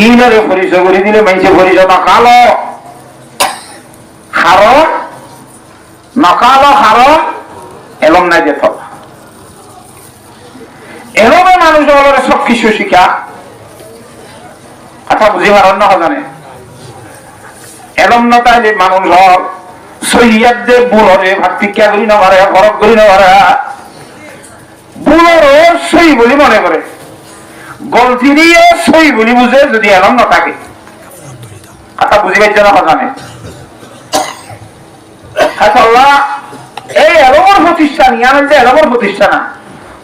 ইনারে পরিচয় করে দিলে মানুষের পরিচয় নকালো হারম নকালো হারম এলম নাই যেত এলমে মানুষ বলে সব কিছু শিখা কথা বুঝি পারেন না জানে এলম না তাইলে মানুষ হল সৈয়াদদের বুলরে ভাতৃক্ষা করি না পারে ফরক করি না পারে বুলরও সই বলি মনে করে গলতি দিয়ে সই বলি বুঝে যদি এলম না থাকে কথা বুঝি পাইছে না জানে এই এলমর প্রতিষ্ঠান ইয়ান যে এলমর প্রতিষ্ঠান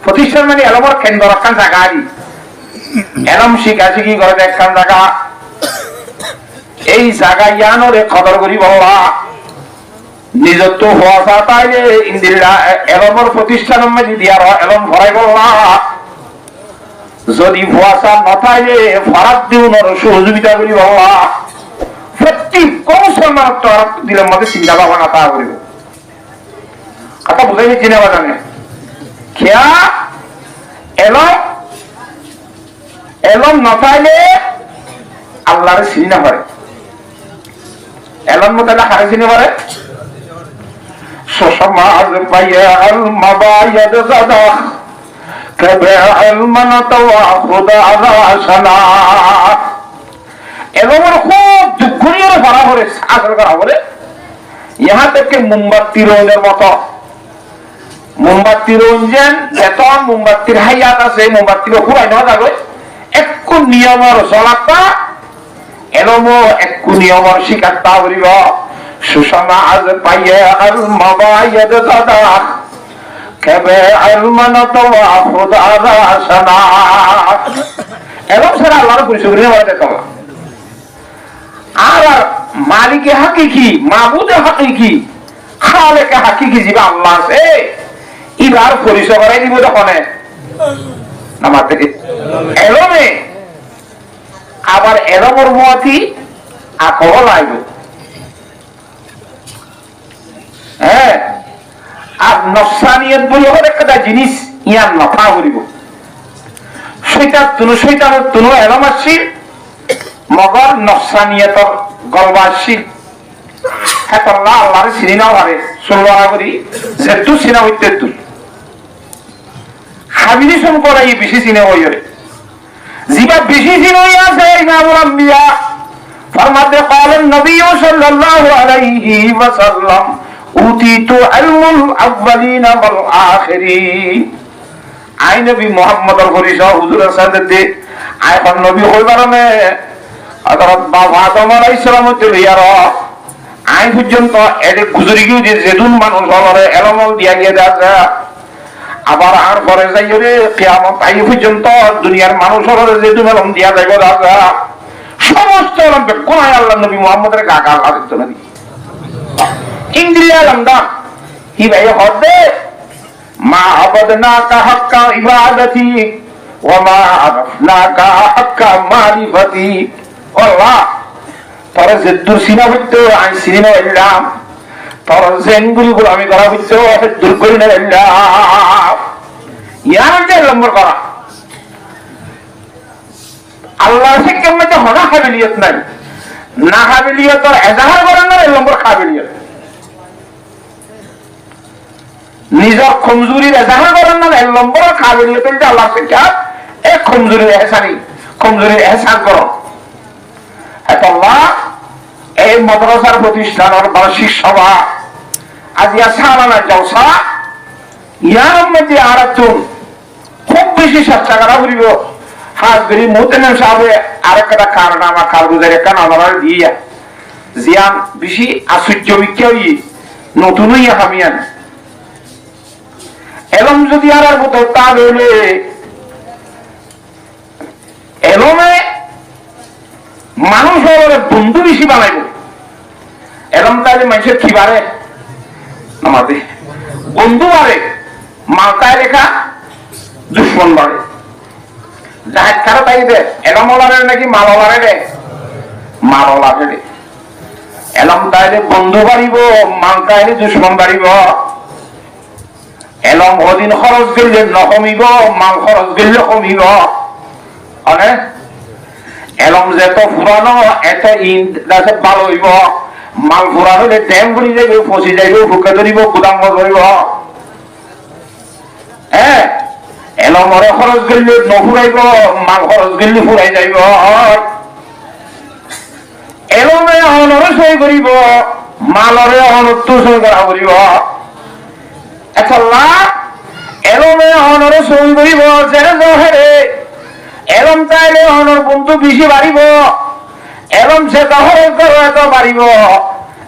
প্রতিষ্ঠান মানে এলমর কেন্দ্র রাখান জায়গা আরি এলম শিখা শিখি করে একখান জায়গা এই জায়গা ইয়ানোরে খবর করি বলা নিজত্ব হওয়া তাইলে ইন্দিরা এলমর প্রতিষ্ঠান মাঝে দিয়ার এলম ভরাই বললা যদি ভুয়াশা নথাইলে ফরাত দিউনর সহযোগিতা করি বলা প্রত্যেক কোন সম্মান দিলের মধ্যে চিন্তা ভাবনা তা করিব কথা বুঝাই চিনে বাজানে খেয়া এলম এলম নথাইলে আল্লাহরে চিনি না পারে এলম নথাইলে হারে চিনি পারে সমাজ পাইয়া আল মাবায়াদ জাদা কবে আল মানাতওয়া খুদা আশানা এলমের খুব দুঃখনীয় ভরা করে আসল করা বলে ইহা থেকে মোমবাতি রোজের মতো মোমবাতি রঞ্জন বেতন মোমবাতির হাইয়াত আছে মোমবাতির ঘুরাই নেওয়া যাবে একটু নিয়মের চলাটা এলমো একটু নিয়মের শিকারটা করিব সুষমা আজ পাইয়ে আল মাবায়াদ দাদা কেবে আল মানাতওয়া খুদা আশানা এলম ছাড়া আল্লাহর পরিচয় করে নেওয়া যেত না আর মালিকে হাকিকি মাবুদে হাকিকি খালেকে হাকিকি যিবা আল্লাহ আছে ইবার পরিচয় করাই দিব তখন আমার থেকে এলমে আবার এলমর মতি আকল লাগবে হ্যাঁ আর নফসানিয়ত বলি হলে একটা জিনিস ইয়ার নফা করিব শৈতানের তুনো এলম আসছি মগর নফসানিয়তর গলবাসী হেতল্লাহ আল্লাহর চিনি নাও হারে সলবাহা করি যেতু চিনা হইতে তুই হাবিলি সম্পর্কে এই বেশি চিনে হইরে জিবা বেশি চিনে হই আছে ইমামুল আম্বিয়া ফরমাতে قالন নবী সাল্লাল্লাহু আলাইহি ওয়াসাল্লাম উতিতু ইলমুল আউয়ালিন ওয়াল আখিরিন আই নবী মুহাম্মদুর রাসূল হুজুরের সাথে আই কোন নবী হইবারনে হযরত বাবা আদম আলাইহিস সালাম লইয়ার আই পর্যন্ত এদের গুজরি গিয়ে যেদুন মানুষ হলরে এলমল দিয়া গিয়ে যাচ্ছে আবার আর পরে যাই রে কিয়ামত আই পর্যন্ত দুনিয়ার মানুষ হলরে যেদুন এলম দিয়া যাইব যাচ্ছে সমস্ত এলম কোনায় আল্লাহ নবী মুহাম্মদের কাকা আল্লাহ দিত না ইন্দ্রিয়া লমদা হি ভাই হদে মা আবাদনা কা হাক্কা ইবাদতি ওয়া মা আরফনা কা হাক্কা মারিফতি আল্লাহ তোরা যে দূর সিনা হইতো আমি সিনেমা এলাম তোরা জেনগুলি বলে আমি করা হইতো দূর করি না এলাম ইয়ার যে লম্বর করা আল্লাহ সে কেমন তো হনা কাবিলিয়ত নাই না কাবিলিয়ত আর এজাহার করেন না লম্বর কাবিলিয়ত নিজের কমজোরির এজাহার করেন না লম্বর কাবিলিয়ত আল্লাহ সে কে এক কমজোরির এহসানি কমজোরির এহসান করো আল্লাহ এই মাদ্রাসার প্রতিষ্ঠানের বার্ষিক সভা আজিয়া সালানা জলসা ইয়ার মধ্যে আর একজন খুব বেশি চেষ্টা করা করিব হাজগরি মুহতেন সাহেব আরেকটা কারনামা কারগুজারে কেন আমার দিয়া জিয়ান বেশি আশ্চর্য বিক্রি নতুনই হামিয়ান এলম যদি আর মতো তা হইলে এলমে মানুষ বন্ধু বেশি বানাইব এরম তাহলে মানুষের কি বাড়ে আমাদের বন্ধু বাড়ে মালটায় রেখা দুশ্মন বাড়ে জাহাজ খারাপ তাই দে এরম ওলারে নাকি মাল ওলারে রে মাল ওলারে রে এলম তাইলে বন্ধু বাড়িব মাল তাইলে দুশ্মন বাড়িব এলম অদিন খরচ গেলে নহমিব মাল খরচ গেলে কমিব অনেক এলম এলম যত পুরানো এত ইন্টারেস্ট ভালো হইব মাল পুরানো হলে ড্যাম ভরি যাইব ফসি যাইব ফুকে ধরিব গুদাম ধরিব হ্যাঁ এলমরে খরচ গেলে নফুরাইব মাল খরচ গেলে ফুরাই যাইব এলমে অনরে সই করিব মালরে অনত্ব সই করা করিব এতলা এলমে অনরে সই করিব যে জহেরে এলম চাইলে অনর বন্ধু বেশি বাড়িব এলম সে দহরে করো এত বাড়িব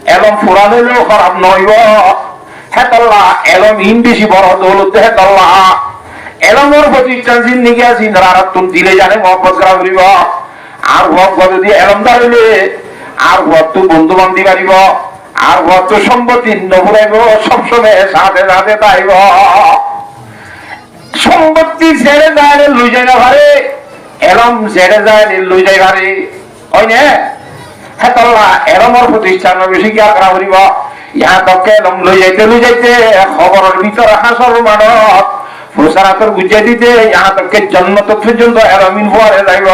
এলম ফুরান হইলেও খারাপ নইব হেতল্লা এলম ইন বেশি বড় দৌলত হেতল্লা এলমর প্রতিষ্ঠান জিন্দিগি আছে নারাতুন দিলে জানে মহব্বত করা করিব আর মহব্বত যদি এলম ধরিলে আর তো বন্ধু বান্ধি পারিব আর তো সম্পত্তি নভুরাইব সবসময় সাথে সাথে পাইব সম্পত্তি ছেড়ে যায় লই যায় না ভারে এলম ছেড়ে যায় লই যায় ভারে ওই নে হেতল্লা এলমর প্রতিষ্ঠান বেশি কি করা করিব ইহা তকে এলম লই যাইতে খবরের ভিতর হাসর মানত ফুসারাতর বুঝাই দিতে ইহা তকে জন্নত পর্যন্ত এলমিন হওয়ারে যাইব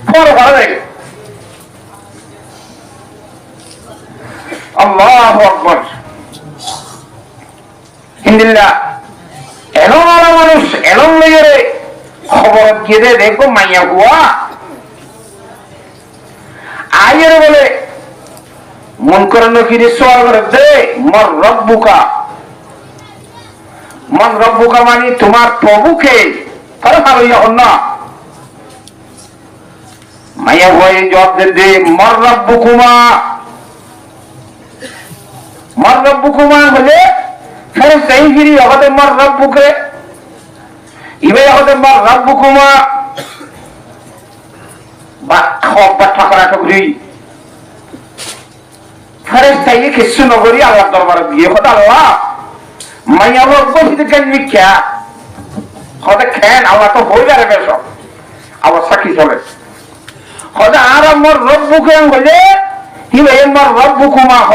পরে ভালো আল্লাহু আকবার ইন্দিল্লাহ এলম আলা মানুষ এলম লইয়ে খবর গিয়ে দেখো মাইয়া বুয়া আয়ের বলে মন করেন কি সোয়াল করে দে মর রব্বুকা মন রব্বুকা মানে তোমার প্রভুকে তারা ভালো ইয়া না মাইয়া ভয়ে জবাব দে মর রব্বুকুমা মর রব্বুকুমা হলে ফেরেশতা ইগিরি হতে মর রব্বুকে ইবে হতে মর রব্বুকুমা বা খবর ঠাকুরা ঠাকুরি ফেরেশতা ইয়ে কিছু নগরি আল্লাহ দরবারে গিয়ে হতে আল্লাহ মাইয়া রব্বু হিতে কেন মিথ্যা হতে খেন আল্লাহ তো হয়ে যাবে বেশ আবার সাক্ষী চলে হতে আর মর রব্বুকে হলে ইবে মর রব্বুকুমা হ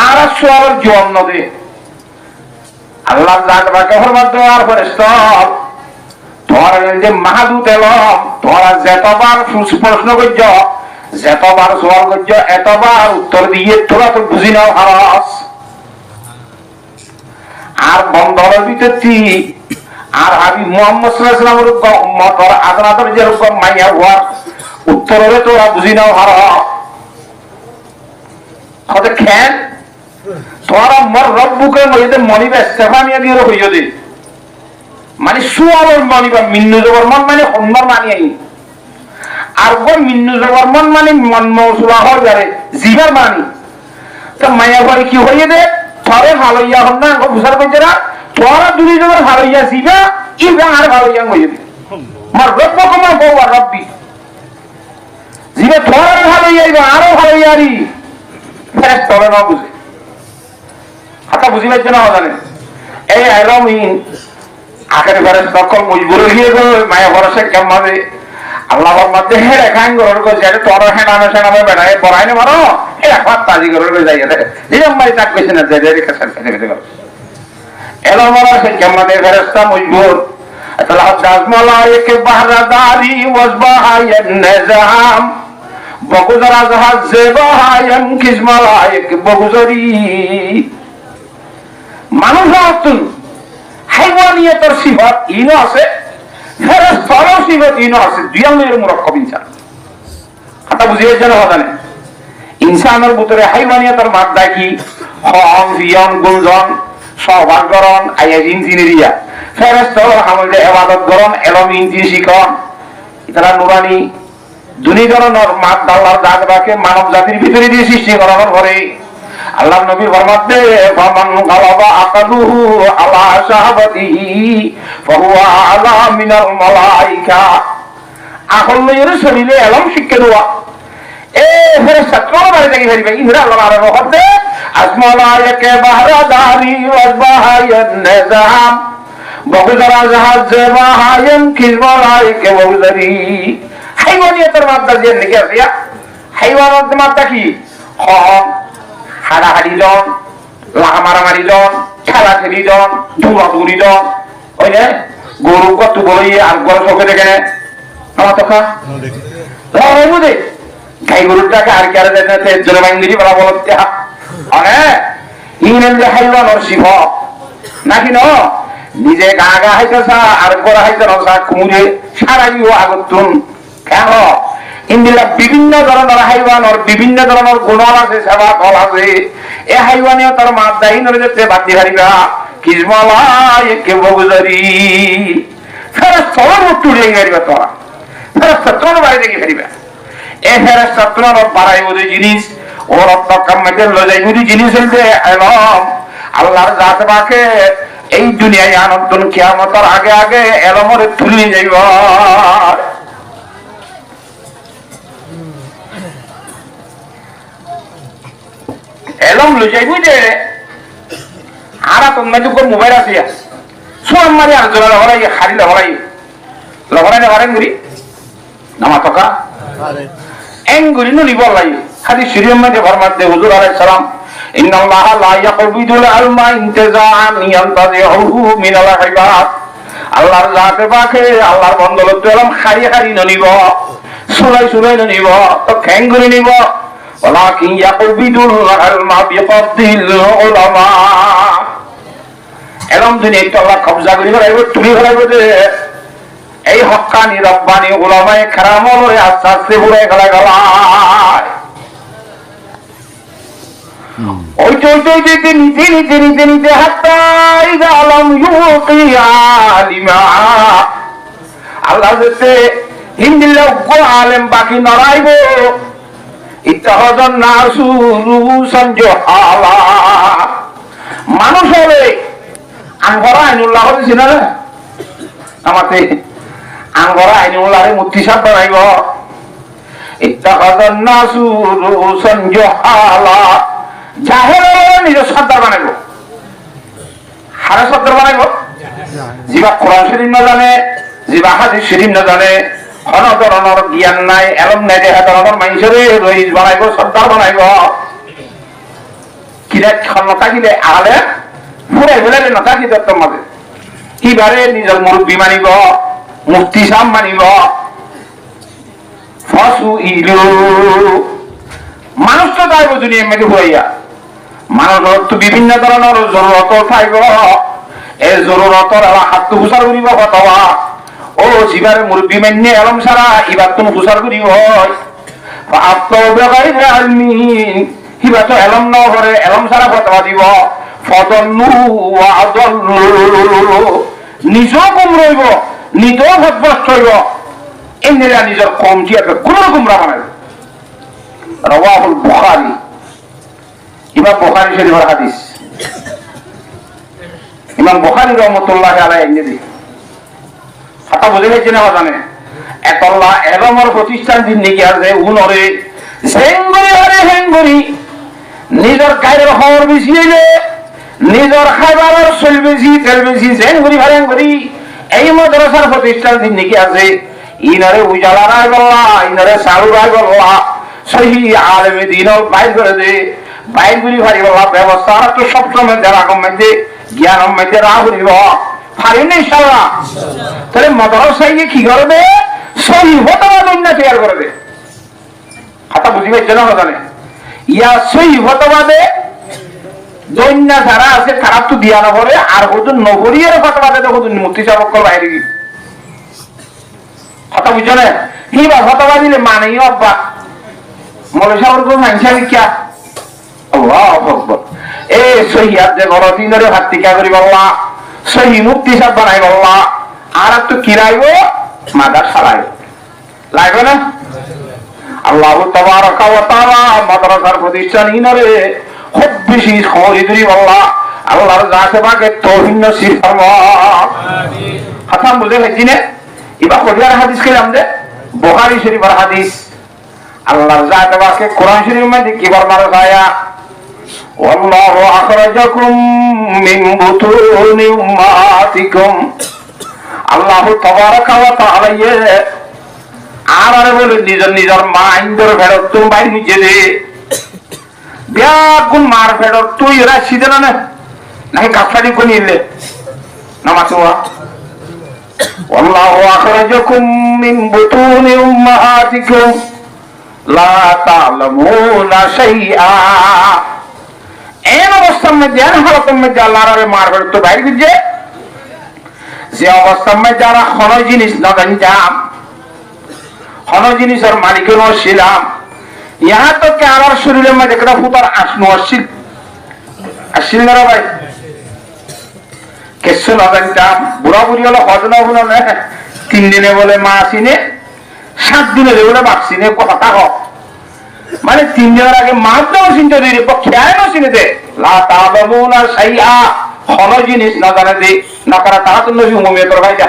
আর সোয়ালের জবাব নদে আল্লাহ জাগবাকে হরমাত আর ফেরেশতা তোরা যে মাহাদুত এলম তোরা যেতবার প্রশ্ন করছ যেতবার সওয়াল করছ এতবার উত্তর দিয়ে তোরা তো বুঝি নাও হারাস আর বন্ধনের ভিতর আর হাবিব মুহাম্মদ সাল্লাল্লাহু আলাইহি ওয়াসাল্লামের উম্মত আর আদনাদের যেরকম মাইয়া হওয়ার উত্তরে তোরা বুঝি নাও হারাস হতে খেন তোরা মর রব্বুকে মইতে মনিবা ইস্তেফানিয়া দিয়ে হইও দে মানে সুয়ালের মনিবা মিন্নু জবর মন মানে হন্নর মানি আই আর গো মিন্নু জবর মন মানে মন মৌসুলা হয় যারে জিবার মানি তো মায়া করে কি হইয়ে দে তোরে ভালোইয়া হন না গো বুঝার কইছে না তোরা দুই জনের ভালোইয়া জিবা ইবা আর ভালোইয়া হইয়ে দে মর রব্বুকে মা গো রব্বি জিবা তোরা ভালোইয়া ইবা আরো ভালোইয়ারি ফেরেশতা তোরে না বুঝে হাতা বুঝি পাইছে না জানেন এই এলমিন আখের ঘরে সকল মজবুর হয়ে গেল মায়া ভরসে কেমন আল্লাহর মধ্যে হেরে খান গরর কো যেটা তোর হেনামে সেনামে বেড়ায় পড়াইনে মারো এরা খাত তাজি গরর কো যাইয়া দে নিয়ম মাই তাক কইছে না যে রেখা সাথে খেতে গেল এলো মারা সে কেমন ফেরেশতা মজবুর আল্লাহ দাস মালায়েক বাহরাদারি ওয়াসবাহায়ান নিজাম বগুজার আজহাজ জেবাহায়ান কিসমালায়েক বগুজারি মানুষ আতুন হাইওয়ানিয়তের সিফাত ইনো আছে ফেরেশতার সিফাত ইনো আছে দুইয়ের মুরাক্কাব ইনসান কথা বুঝিয়ে জানা জানে ইনসানের ভিতরে হাইওয়ানিয়তের মাত্রা কি হম জিয়ন গুলজন সহবাস গরণ আইয়াজ ইঞ্জিনিয়ারিয়া ফেরেশতার আমলে ইবাদত গরণ এলম ইঞ্জি শিখন ইতারা নুরানি দুনি ধরনের মাত আল্লাহর জাতটাকে মানব জাতির ভিতরে দিয়ে সৃষ্টি করার পরে আল্লাহ নবী ফরমাতে ফামান গালাবা আকালুহু আলা শাহাবাতিহি ফাহুয়া আলা মিনাল মালাইকা আকল লইর শরীরে এলম শিক্ষা দেওয়া এ ফেরেশতা কোন বাড়ি থেকে ফেরিবে ইনরা আল্লাহ আর রহমতে আসমালায়াকে বাহরাদারি ওয়াসবাহায়ান নিজাম বগুজারা জাহাজ বাহায়ান কিসমালায়াকে বগুজারি হাইওয়ানিয়তের মাত্রা যে লিখে আছে হাইওয়ানিয়তের মাত্রা কি হাড়াহাড়ি জন মারামারি জন খেলা খেলি জন দৌড়াদৌড়ি জন ওই যে গরু কত বড় আর গরু চোখে দেখে আমার তো খা লড়াই বুঝে গাই গরুটাকে আর কি আর জোরে বাঙ্গিরি বলা বলতে হ্যাঁ ইংরেজ হাইওয়ান ওর শিব নাকি ন নিজে গা গা হাইতেছা আর গোড়া হাইতে রসা কুমুরে সারাইও আগতুন কেন ইন্দিলা বিভিন্ন ধরনের হাইওয়ান ওর বিভিন্ন ধরনের গুণ আছে সেবা ফল আছে এ হাইওয়ানিও তার মাত দায়ী নড়ে যেতে বাতি হারিবা কিসমালা একে বগুজারি ফেরস্তা ওর মুখ টুড়িয়ে গাড়িবা তোরা ফেরস্তা তোর বাড়ি দেখে ফেরিবা এ ফেরস্তা তোর বাড়াই বোধ জিনিস ওর অত্তকাম্মাকে লজাই বুঝি জিনিস এলম আল্লাহর জাত বাকে এই দুনিয়ায় আনন্দ কিয়ামতের আগে আগে এলমরে তুলে যাইব এলম লজাই বুঝে আর তোমরা যখন মোবাইল আছে সব মারি আর জোড়া লহরাই হারি লহরাই লহরাই গুড়ি নামা টকা এঙ্গুরি নুনি বলাই হাদিস শরীফের মধ্যে ফরমাতে হুজুর আলাইহিস সালাম ইন্নাল্লাহা লা ইয়াকবিদুল ইলমা ইনতিজাআন ইয়ানতাজিহু মিনাল ইবাদ আল্লাহর জাতে পাকে আল্লাহর বন্দলত এলম খারি খারি ননিব সুলাই ননিব তো খেঙ্গুরি নিব ওয়ালাকিন ইয়াকবিদুল ইলমা বিকবদিল উলামা এলম দুনিয়া তো আল্লাহ কবজা করি রাখব তুমি রাখব যে এই হক্কানি রব্বানি উলামায়ে কেরামরে আস্তে আস্তে পুরে গলা গলায় ওই নিজে হাত্তাই আলম ইউকি আলিমা আল্লাহ যেতে হিন্দিল্লা উগ্র আলেম বাকি নড়াইব ইত্তাহাদান নাসু রুসান জহালা মানুষ হবে আঙ্গরা আইনুল্লাহ হইছে না আমাতে আঙ্গরা আইনুল্লাহরে মুক্তি সাপ বানাইব ইত্তাহাদান নাসু রুসান জহালা জাহেল নিজের সর্দার বানাইব হারে সর্দার বানাইব যিবা কোরআন শরীফ না জানে যিবা হাদিস শরীফ না জানে কোন ধরনের জ্ঞান নাই এলম নাই দেখা ধরনের মানুষের রইস বানাইব সর্দার বানাইব কিরা ক্ষমতা কিলে আলে পুরাই বলে নতা কি দত্তর মাঝে কিবারে নিজের মুরব্বী মানিব মুফতি সাহেব মানিব ফসু ইলু মানুষ তো যাইব দুনিয়া মেঘে হইয়া মানুষ তো বিভিন্ন ধরনের জরুরত থাকব এই জরুরতর হাত হুসার করিব কতবা ও জিবারে মুরব্বী মান্য এলম সারা ইবার তুমি হুসার করিব হিবা তো এলম ন করে এলম সারা ফতোয়া দিব ফদল্লু আদল্লু নিজেও গুম রইব নিজেও ভদ্রষ্ট হইব এমনিরা নিজের কমটি আছে কোন গুমরা বানাইব রাওয়াহুল বুখারী ইমাম বুখারী শরীফের হাদিস ইমাম বুখারী রাহমাতুল্লাহি আলাইহি ইংরেজি কথা বুঝে গেছেন না জানে এতল্লাহ এলমর প্রতিষ্ঠান দিন নাকি আছে উনরে সেঙ্গুরি হরে হেঙ্গুরি নিজের গায়ের খবর বেশিয়ে নিজের খাইবারের চল বেশি তেল বেশি সেঙ্গুরি হরেঙ্গুরি এই মাদ্রাসার প্রতিষ্ঠান দিন নাকি আছে ইনারে উজালা রায় বল্লা ইনারে সারু রায় বল্লা সহি আলেমে দিন বাইর করে দে বাইর গুলি ভারি বলা ব্যবস্থা তো সবসময় দেওয়া কমাইতে জ্ঞান কমাইতে রাহুরিব পারি না ইনশাআল্লাহ তাহলে মাদ্রাসায় কি করবে সহি হতবাদ না তৈরি করবে কথা বুঝি পাইছে না জানে ইয়া সহি হতবাদে দৈন্যা যারা আছে তারা তো দিয়া না করে আর হুজুর নগরীর হতবাদে তো হুজুর মুক্তি চাবকল বাইরে গিয়ে কথা বুঝছো না কি বা হতবাদ দিলে মানেই অব্বা মলেশাওর কোন মানুষের কিয়া আল্লাহু আকবার এ সহি আদে গরতিনরে হাত্তিকা করি বল্লা সহি মুক্তি সাহেব বানাই বল্লা আর তো কিরাইব মাদ্রাসা লাগবে না আল্লাহ তাবারাকা ওয়া তাআলা মাদ্রাসার প্রতিষ্ঠান ইনরে খুব বেশি খবরি করি বল্লা আল্লাহর জাতে পাকে তৌহিদ নসিব ফরমা আমিন হাসান বুঝে গেছি না এবার কোথায় হাদিস খেলাম দে বুখারী শরীফের হাদিস আল্লাহর জাতে পাকে কোরআন শরীফের মধ্যে কি বর্ণনা আয়া ওয়াল্লাহু আখরাজাকুম মিন বুতুনি উম্মাতিকুম আল্লাহ তাবারাকা ওয়া তাআলা আর বলে নিজের মা ইন্দর ফেরত তুমি বাইরে নিচে দে ব্যাগুন মার ফেরত তুই এরা সিধে না নাকি কাপড়ি কোন নিলে নামাজ ওয়া আল্লাহু আখরাজাকুম মিন বুতুনি উম্মাহাতিকুম লা তা'লামুনা শাইআ। এই অবস্থার মধ্যে হালতের মধ্যে আল্লাহরে মারবে তো বাইরে গিয়ে যে অবস্থার মধ্যে যারা কোন জিনিস না জানতাম, কোন জিনিসের মালিকের ছিলাম, ইহা তো কে আমার শরীরের মধ্যে একটা ফুটার আসনো আসছিল না ভাই, কিছু না জানতাম। বুড়া বুড়ি হলো হজনা হলো না, 3 দিনে বলে মা চিনে, 7 দিনে বলে বাপ চিনে, কথা হোক মানে 3 দিনের আগে মাছটাও চিনতে দিই খেয়ালও চিনে দে লা তা'লামুনা শাইআ, কোন জিনিস না জানে দে না করা তারা তো নবী মুমিয়ে তোর ভাই যা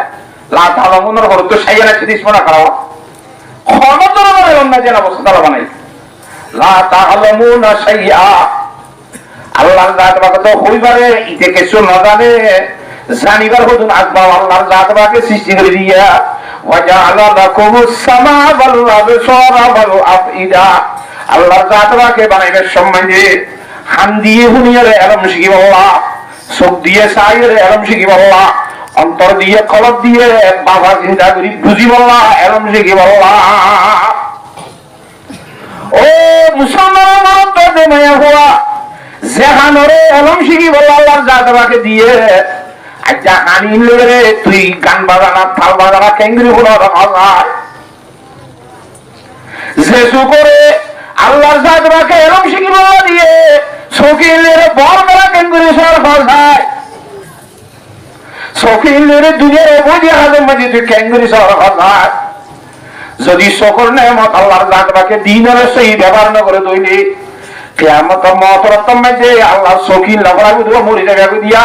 লা তা'লামুনার হলো তো শাইআ না চিনিস না করা কোন ধরনের অন্য যেন অবস্থা তারা বানাই লা তা'লামুনা শাইআ। আল্লাহর জাত বাকে তো হইবারে ইতে কিছু না জানে, জানিবার হুদুন আসবাব আল্লাহর জাত বাকে সৃষ্টি করে দিয়া ওয়াজআলা লাকুমুস সামা ওয়াল আবসারা ওয়াল আফইদা। আল্লাহর জাত বাকে বানাইবার সম্বন্ধে হান দিয়ে হুনিয়ারে এলম শিখিব আল্লাহ, চোখ দিয়ে চাইরে এলম শিখিব আল্লাহ, অন্তর দিয়ে কলব দিয়ে বাবা চিন্তা করি বুঝিব আল্লাহ, এলম শিখিব আল্লাহ। ও মুসলমান অন্তর দে মায়া হওয়া যেহানরে এলম শিখিব আল্লাহর জাত বাকে দিয়ে আচ্ছা আনিল রে তুই গান বাজানা থাল বাজানা কেঙ্গরি হলো আল্লাহ যেসু করে আল্লাহর জাত বাকে এলম শিখিব দিয়ে শৌখিনের বড় কেঙ্গুরি সর ফসায় শৌখিনের দুনিয়ার বুঝি হাজম মাঝে তুই কেঙ্গুরি সর ফসায়। যদি শকর নেমত আল্লাহর জাত বাকে দিনের সেই ব্যবহার না করে তৈরি কিয়ামত মতর তমে আল্লাহ শৌখিন লাগরা দিব মরি যাবে দিয়া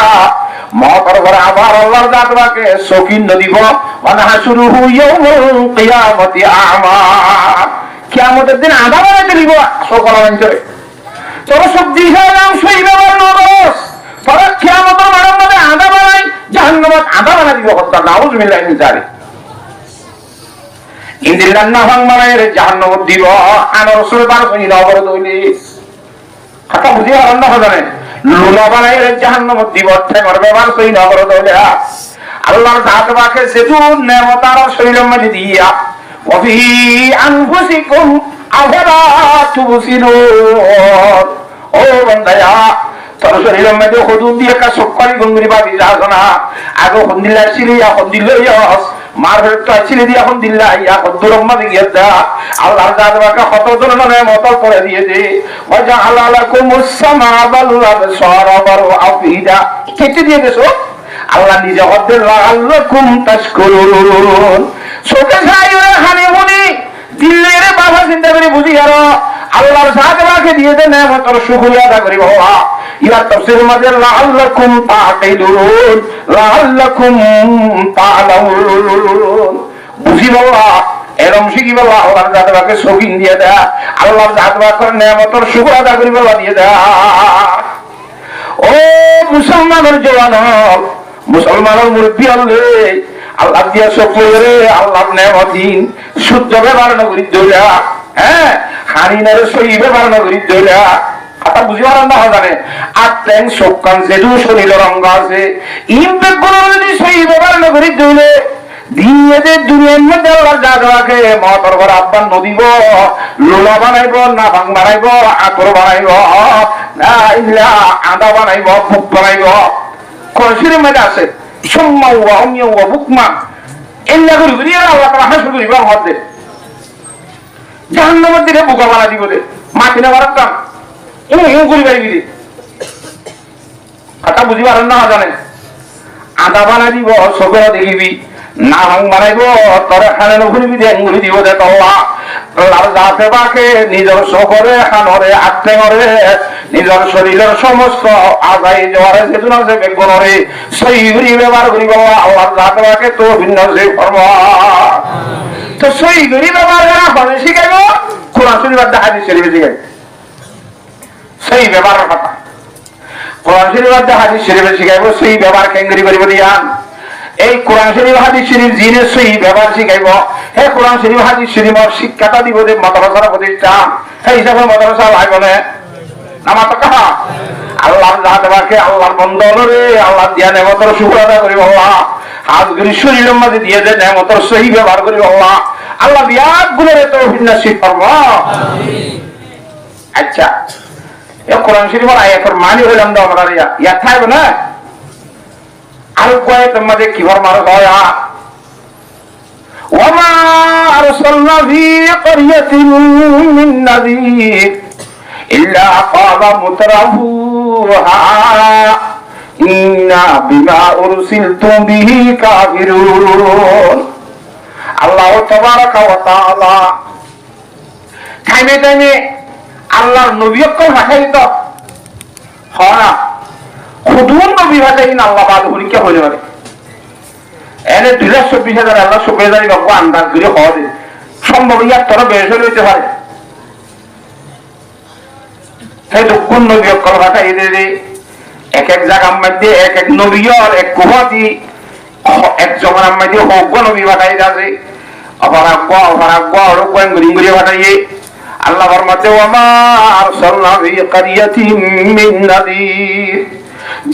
মতর ঘরে আবার আল্লাহর জাত বাকে শৌখিন নদীব ওয়ানাহশুরুহু ইয়াউমুল কিয়ামতি আমা। কিয়ামতের দিন আধা বানাইতে দিব সকল অঞ্চলে তোর সবজি খাইলাম সেই ব্যবহার নরস তোর কিয়ামতের মারার মধ্যে আধা বানাই জাহান্নামত আধা বানাই দিব হত্যা নাউজুবিল্লাহি মিন যালিক। ইন্দ্রিয়ান না ভাঙ মানে জাহান্নামত দিব আন রাসূল বার কই নবর দইলি কথা বুঝি আর না জানেন লুলা বানাই জাহান্নামত দিব ঠেঙর ব্যবহার কই নবর দইলা আল্লাহর জাত বাকে সেতু নেমত আর শরীরের মধ্যে দিয়া ওয়া ফি আনফুসিকুম আফালা তুবসিরুন। ও বান্দায়া তোর শরীরের মধ্যে হুদুদ দিয়ে কা সক্কারি গঙ্গরি বাদি যাসনা আগে হন্দিল্লা ছিলি এখন দিল ইয়াস মার তো ছিলি দিয়া এখন দিল্লা ইয়া কদ্দুর মধ্যে গিয়া আল্লাহর জাত বাকে কত ধরনের নেমত করে দিয়েছে ওয়া জাআলা লাকুমুস সামা ওয়াল আবসারা ওয়াল আফইদা কেটে দিয়ে দেছো আল্লাহ নিজে হদ্দে লাআল্লাকুম তাশকুরুন। সোকে সাইরে হানিমুনি দিল্লের বাবা চিন্তা করে বুঝি আর আল্লাহর জাত বাকে দিয়ে দে নেমতর শুকরিয়া আদা করি বাবা। ইয়া তাফসীর মাঝে লাআল্লাকুম তাকিলুন লাআল্লাকুম তাআলামুন বুঝি বাবা এরম শিখি বাবা আল্লাহর জাত বাকে শৌখিন দিয়ে দেয়া আল্লাহর জাত বাকের নেমতর শুকর আদা করি বাবা দিয়ে দেয়া। ও মুসলমানের জওয়ান মুসলমানের মুরব্বী হলে আল্লাহ দিয়া সকলে আল্লাহর নেমতিন শুদ্ধ ব্যবহার নগরী দইলা হ্যাঁ হানিনের সহি ব্যবহার নগরী দইলা কথা বুঝি পারেন না জানে আত্মেন সকান যেদু শরীরের অঙ্গ আছে ইমবে গুলো যদি সহি ব্যবহার নগরী দইলে দিয়ে যে দুনিয়ার মধ্যে আল্লাহর জাত বাকে মতর ঘর আব্বান নদীব লোলা বানাইব না ভাং বানাইব আতর বানাইব না ইল্লা আদা বানাইব ফুক বানাইব কোরআনের মধ্যে আছে সুম্মা ওয়া উমিয়া ওয়া বুকমা ইল্লা গুরি গুরি আল্লাহ তাআলা হাসর করিব মধ্যে জাহান্নামের দিকে বুকা বানা দিব দে মাটি না বারাতাম এমন করি বাইবি দে কথা বুঝি পারেন না জানেন আদা বানা দিব সবের দেখিবি না ভাং বানাইব তোর খানে নঘুরিবি দে আঙ্গুলি দিব দে আল্লাহ আল্লাহর জাতে বাকে নিজের শহরে খানরে আত্মেরে নিজের শরীরের সমস্ত আজাই জোয়ারে যেদিন আছে বেগুনরে সেই ঘুরি ব্যবহার করি বাবা আল্লাহর জাতে বাকে তো ভিন্ন যে ফরমা তো সেই ঘুরি ব্যবহার করা হবে শিখাইব কোরআন শরীফ আর হাদিস শরীফ শিখাইব সেই ব্যবহারের কথা কোরআন শরীফ আর হাদিস শরীফ শিখাইব সেই ব্যবহার কেঙ্গরি করিব দিয়ান এই কোরআন শরীফ হাদিস শরীফ জিনে সেই ব্যবহার শিখাইব হে কোরআন শরীফ হাদিস শরীফের শিক্ষাটা দিব যে মাদ্রাসার প্রতিষ্ঠান সেই হিসাবে মাদ্রাসা লাগবে না আমার তো কথা আল্লাহর জাত বাকে আল্লাহর বন্ধ রে আল্লাহ দিয়া নেমতর শুকর আদায় করি বাবা হাজগুলি শরীরের মাঝে দিয়ে দেয় নেমতর সহি ব্যবহার করি আল্লাহ আল্লাহ বিয়াদ গুলোর তৌফিক নসিব ফরমা। আচ্ছা এ কোরআন শরীফের আয়াতের মানে হইলাম দাও আমরা ইয়া থাকবে না আর কয়েকটার মাঝে কি ফরমার হয় ওমা আরসালনা ফি ক্বরিয়াতিন মিন নাযীর ইল্লা ক্বালা মুতরাফুহা ইন্না বিমা উরসিলতুম বিহি কাফিরুন। আল্লাহ তাবারাকা ওয়া তাআলা টাইমে টাইমে আল্লাহর নবীকে ভাষাই তো হয় খুদুন নবী ভাষাই না আল্লাহ বাদ পরীক্ষা হয়ে যাবে এনে 2,24,000 আল্লাহ 40,000 বাবু আন্দাজ করে হওয়া যায় সম্ভব ইয়ার তোরা বেশ হইতে পারে সেই কোন নবী অক্ষর ভাষা এদের এক এক জায়গার মধ্যে এক এক নবী আর এক কুহাতি এক জমানার মধ্যে হোক নবী ভাষাই আছে অপরাগ্য আর গোয়েঙ্গুরি ভাষাইয়ে আল্লাহর মধ্যে ওমা আরসালনা ফি ক্বরিয়াতিন মিন নাযীর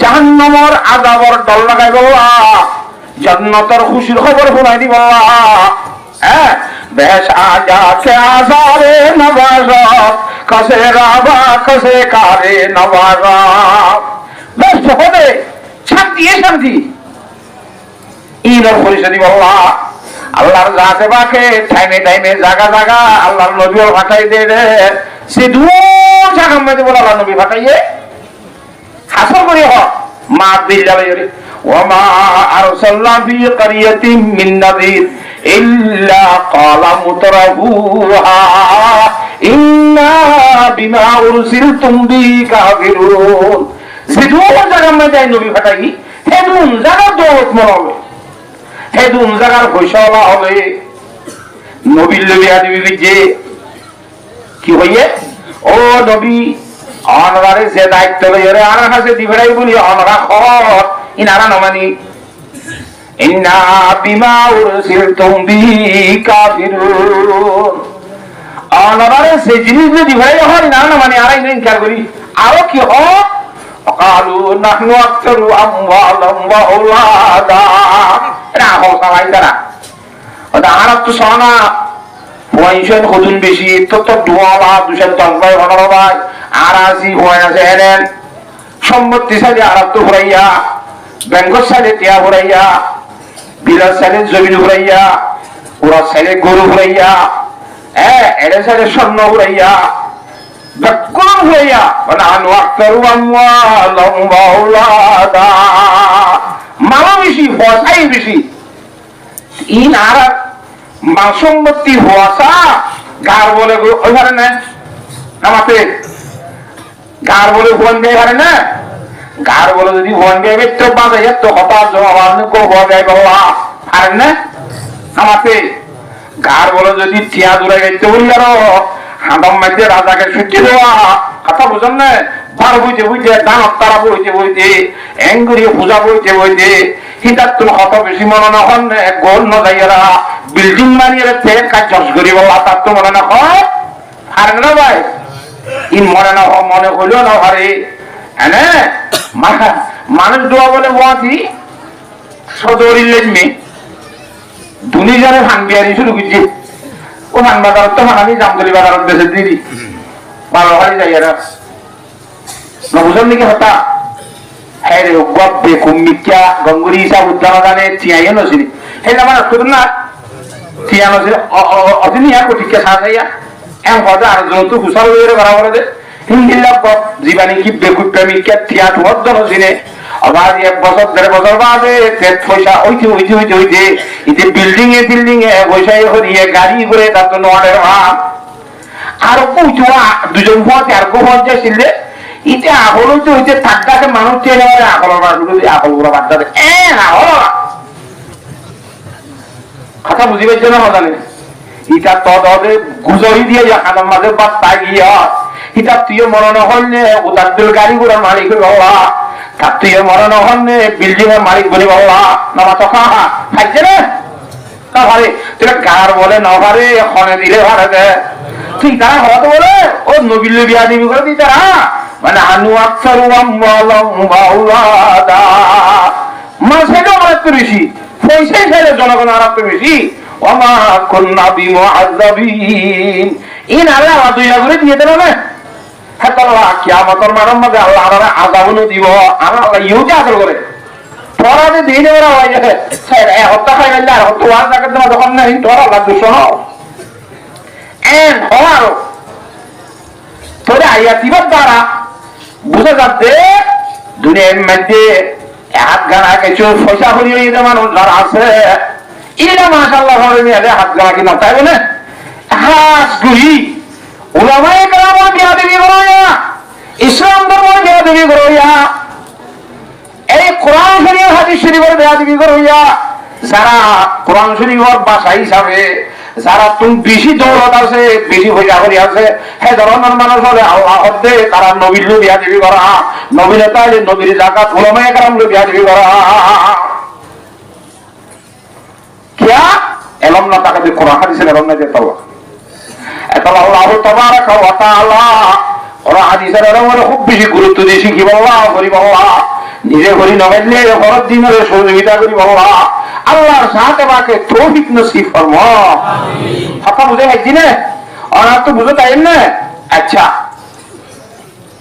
জাহান্নামের আযাবের ডর লাগাই আল্লাহ জান্নাতের খুশির খবর শোনাই দিব আল্লাহ হ্যাঁ বেশ আজাকে আযাবে নবাজত কাছে রাবা কাছে কারে নবাজত বেশ হবে শান্তি ইনর পরিষদি আল্লাহ আল্লাহর জাতে বাকে টাইমে টাইমে জায়গা জায়গা আল্লাহর নবীও পাঠাই দে রে সে দূর জায়গা মধ্যে বলে আল্লাহ নবী পাঠাইয়ে হাসর করে হ মা বিল্লাহি রে ওমা আরসালনা ফি ক্বরিয়াতিন মিন নাযীর ইল্লা ক্বালা মুতরাফুহা ইন্না বিমা উরসিলতুম বিহি কাফিরুন। সে দূর জায়গা মধ্যে নবী পাঠাই হে দূর জায়গা দৌলত মনে হেদুন জাগার ফয়সালা হবে নবীর লবি আদিবি যে কি হইয়ে ও নবী অনরারে যে দায়িত্ব লইরে আনার কাছে দিবেড়াই বলি অনরা খর ইনারা নমানি ইন্না বিমা উরসিলতুম বিহি কাফিরুন। অনরারে যে জিনিস দিবেড়াই হয় না মানে আরাই নেই খেয়াল করি আরো কি হয় قالوا نحن أكثر أموالا وأولادا রাহো সবাই তারা ওটা আরব তো সোনা পয়সন খুদুন বেশি তো তো দুয়ালা দুশন তকবাই হনরবাই আর আসি হয় আছে এরেন সম্পত্তি সাথে আরব তো হরাইয়া বেঙ্গল সাথে টিয়া হরাইয়া বিলাস সাথে জমিন হরাইয়া ওরা সাথে গরু হরাইয়া এর সাথে স্বর্ণ হরাইয়া বেকুন হরাইয়া মানে আনওয়াক্তারু আমওয়ালাম ওয়া আওলাদা মালা বেশি ফসাই বেশি ইন আর মাসম্মতি হওয়াসা গার বলে ওইখানে না আমাতে গার বলে ভুয়ান দেয় হারে না গার বলে যদি ভুয়ান দেয় তো বাজাই তো হঠাৎ জমা কো হওয়া যায় বাবা হারেন না আমাতে গার বলে যদি টিয়া দূরে গেছে বলি আরো হাঁদাম মধ্যে রাজাকে ছুটি দেওয়া কথা বুঝেন না ভার বইতে বইতে দানত তারা বইতে এঙ্গুরি পূজা বইতে হিতার তো কত বেশি মনে না হন গোল ন যাইয়ারা বিল্ডিং বানিয়ে ফের কাজ চাষ করি বলা তার তো মনে না হয় আর না ভাই ইন মনে না মনে হইল না ভারে হ্যাঁ মানুষ দোয়া বলে বাঁচি সদরির লেগমে দুনি জানে ভান বিয়ারি শুরু করছি ও ভান বাজার তো আমি জামদলি বাজার দেশে দিদি ভালো ভাই যাইয়ারা নবুজন নাকি হতা হ্যাঁ রে গব্বে কুম্মিকা গঙ্গুরি হিসাব উদ্যান জানে চিয়াইয়া নছিলি সেই আমার করুন না চিয়া নছিলি অদিন ইয়া কঠিকে সাজাইয়া এম হদা আর জন্তু হুসাল হয়ে করা বলে হিন্দিল্লা জীবানী কি বেকুব প্রেমিকা টিয়া তোমার নছিনে আবার 1 বছর 1.5 বছর বাদে পয়সা হইতে ইতে বিল্ডিং এ পয়সা হরিয়ে গাড়ি করে তার তো নড়ের ভাব আর কইছো দুজন ভোট আর কো ভোট যাইছিলে ইতে আগল হইতে হইতে থাকটাকে মানুষ চেনে মানে আগলের মানুষগুলো আগল গুলো বাদ দেবে কথা বুঝিবার জন্য জানে ইটা তদে গুজরি দিয়ে যা খাদার মাঝে বাদ তাই গিয়া ইটা তুই মরণ হলে উদার গাড়ি গুড়ার মালিক বাবা তার তুই মরণ হলে বিল্ডিং এর মালিক বলি বাবা নামা তো খাইছে না তা ভারে তুই গার বলে না ভারে খনে দিলে ভারে দে ঠিক তারা হতে বলে ও নবীল বিয়া দিবি করে দিই তারা মানে আনু আকসারু আমওয়ালাম ওয়া আওলাদা মাসেটা অনেক বেশি পয়সাই ছেড়ে জনগণ আরাতে বেশি ওমা কুন্না বিমুআযাবিন ইন আল্লাহ দুইয়া করে দিয়ে দেন না হ্যাঁ তাআলা কিয়ামতের মাঠের মধ্যে আল্লাহ আমারে আযাবও দিব আর আল্লাহ ইউকে আদর করে তোরাতে দিনে ওরা হয় স্যার এ হত্যা খাই গেল আর হত্যা ওয়াজ না করতে তখন না তোরা আল্লাহ দুশো এন হওয়ারও তোরা আয়াতিবার দ্বারা বুঝা যাচ্ছে দুনিয়ার মধ্যে হাত গানা কিছু পয়সা করিয়ে দিতে মানুষ যারা আছে এরা মাশাআল্লাহ ভাবে নিয়ে হাত গানা কিনা তাই বলে হাস গুই উলামায়ে কেরাম বিয়াদবি করইয়া ইসলাম ধর্ম বিয়াদবি করইয়া এই কোরআন শরীফ হাদিস শরীফের বিয়াদবি করইয়া যারা কোরআন শরীফের ভাষা হিসাবে যারা তুমি বেশি দৌলত আছে বেশি পয়সা করি আছে সেই ধরনের মানুষ হলে আল্লাহ হদ্দে তারা নবীর লো বিয়াদবি করা নবীর তাইলে নবীর জাকাত উলামায়ে কেরাম লো বিয়াদবি করা কিয়া এলম না তাকে কোরআন হাদিসের এলম না যেতে হবে এটা আল্লাহ তাবারাকা ওয়া তাআলা কোরআন হাদিসের এলম খুব বেশি গুরুত্ব দিয়ে শিখি বল্লাহ করি বল্লাহ নিজে করি নগেলে হরত দিনের সহযোগিতা করি বল্লাহ আল্লাহর সাথে বাকে তৌফিক নসিব ফরমা আমিন কথা বুঝে গেছি না আর তো বুঝে তাই না আচ্ছা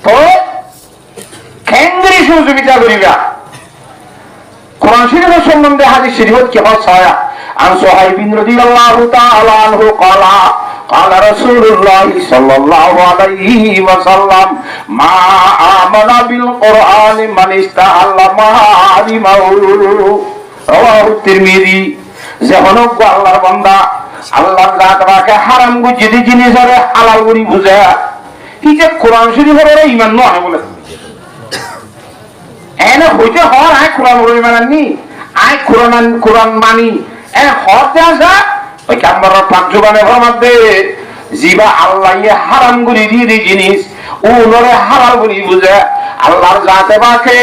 তো কেন্দ্রীয় সহযোগিতা করিবা কোরআন শরীফের সম্বন্ধে হাদিস শরীফত কি হয় عن صهيب رضي الله تعالى عنه قال قال رسول الله صلى الله عليه وسلم ما آمن بالقرآن من استحل محارمه رواه الترمذي যেহনক আল্লাহর বান্দা আল্লাহর জাতটাকে হারাম গো যদি জিনিস আরে হালাল করি বুঝা কি যে কোরআন শরীফের ঈমান নয় বলে এনে হইতে হর আয় কোরআন মানানি আয় কোরআন মানি এ হতে আসা ওই কাম্বার পাঁচ জবানের মধ্যে জিবা আল্লাহ হারাম গুলি দিয়ে দিয়ে জিনিস উনরে হালাল গুলি বুঝে আল্লাহর জাতে বাকে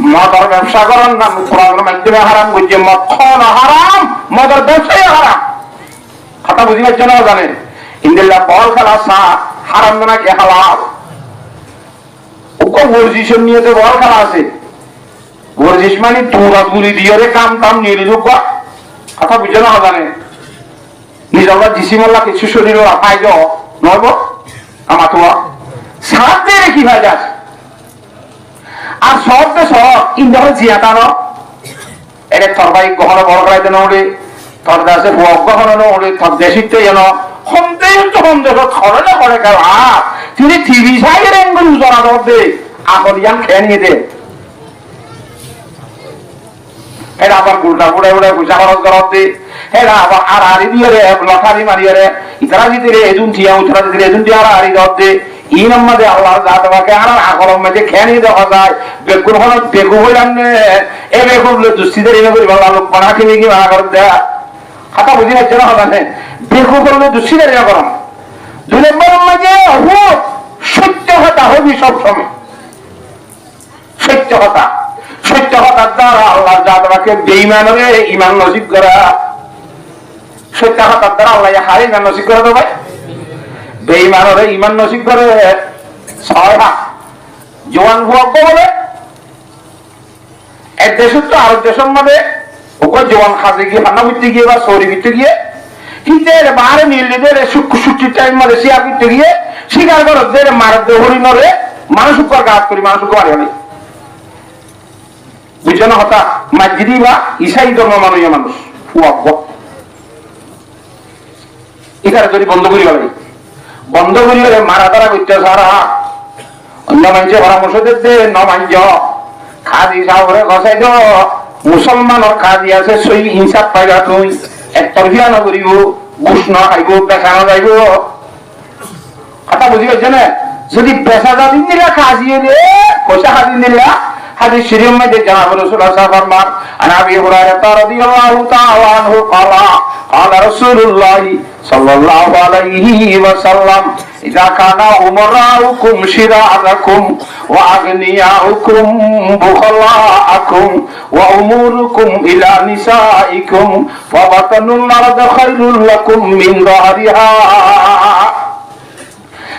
মদের ব্যবসা করার নাম কোরআনের মাধ্যমে হারাম বুঝছে মদ খাওয়া হারাম মদের ব্যবসাই হারাম কথা বুঝি পারছো না জানেন ইন্দিল্লা বল খেলা সা হারাম না কি হালাল ওকে পজিশন নিয়ে তো বল খেলা আছে পজিশন মানে তোরা গুলি দিয়ে রে কাম কাম নিয়ে যোগ্য কথা বুঝে না জানে নিজের জিসিমাল্লা কিছু শরীর ফাইদ নব আমার তো সাথে কি ভাই যাস আর সব সব ইন্দ্র জিয়াতা ন এটা তরবাই গহন বড় করাইতে নড়ে তোর দাসে গহন নড়ে তোর দেশিতে যেন সন্দেহ তো সন্দেহ খরচ করে কেউ তিনি টিভি সাইডের এঙ্গুল জড়া দে আপন ইয়ান খেয়ে নিয়ে দে এরা আবার গুলটা উড়ে উড়ে পয়সা খরচ করতে এরা আবার আর আরি দিয়ে রে লটারি মারিয়ে রে ইতারা দিতে রে এজুন ঠিয়া উতরা দিতে রে এজুন ঠিয়া আর আরি দতে ই নম্বরে আল্লাহর জাতবাকে আর আকরম মধ্যে খেয়ে দেখা যায় বেকুর হল বেকু হইলাম নে এ বেকুলে দুষ্টিদের এনে করি ভালো লোক বানা কিনে কি বানা করে দেয়া কথা বুঝি পাচ্ছে না জানে বেকু করলে দুষ্টিদের এনে করম দুই নম্বরের মাঝে সত্য কথা হবি সবসময় সত্য কথা সত্য কথার দ্বারা আল্লাহর জাতবাকে বেঈমানরে ঈমান নসিব করা সত্য কথার দ্বারা আল্লাহ হারে ঈমান নসিব করে দেবে বেঈমানরে ঈমান নসিব করে ছয় ভাগ জওয়ান ভুয়াকে বলে এক দেশের তো আরেক দেশের মধ্যে ওকে জওয়ান খাজে গিয়ে হান্না করতে গিয়ে বা সৌরি করতে গিয়ে হিতের বাহারে নীলদের ছুটির টাইম মধ্যে শিয়ার করতে গিয়ে শিকার করতে মারতে হরিণরে মানুষ উপর গাছ করি মানুষ উপর মারি বুঝছো না হতা মাঝিদি বা ইসাই ধর্ম মানুষ মানুষ এখানে যদি বন্ধ করি বলে বন্ধ করি বলে মারা তারা করতে সারা অন্য মানুষের পরামর্শ দিতে ন মাঞ্জ খাদি সাহরে গসাই দ মুসলমানের খাদি আছে সই হিংসাব পাইবা তুই এক তরফিয়া নকরিব উষ্ণ খাইব পেশানো যাইব কথা বুঝি পারছো না যদি পেশা দিন দিলা খাজিয়ে রে পয়সা খাদিন দিলা حديث شريف में जनाब रसूल साहब फरमान عن ابي هريره رضي الله تعالى عنه قال قال رسول الله صلى الله عليه وسلم اذا كان امراؤكم شراركم واغنياؤكم بخلاءكم واموركم الى نسائكم فبطن الارض خير لكم من ظهرها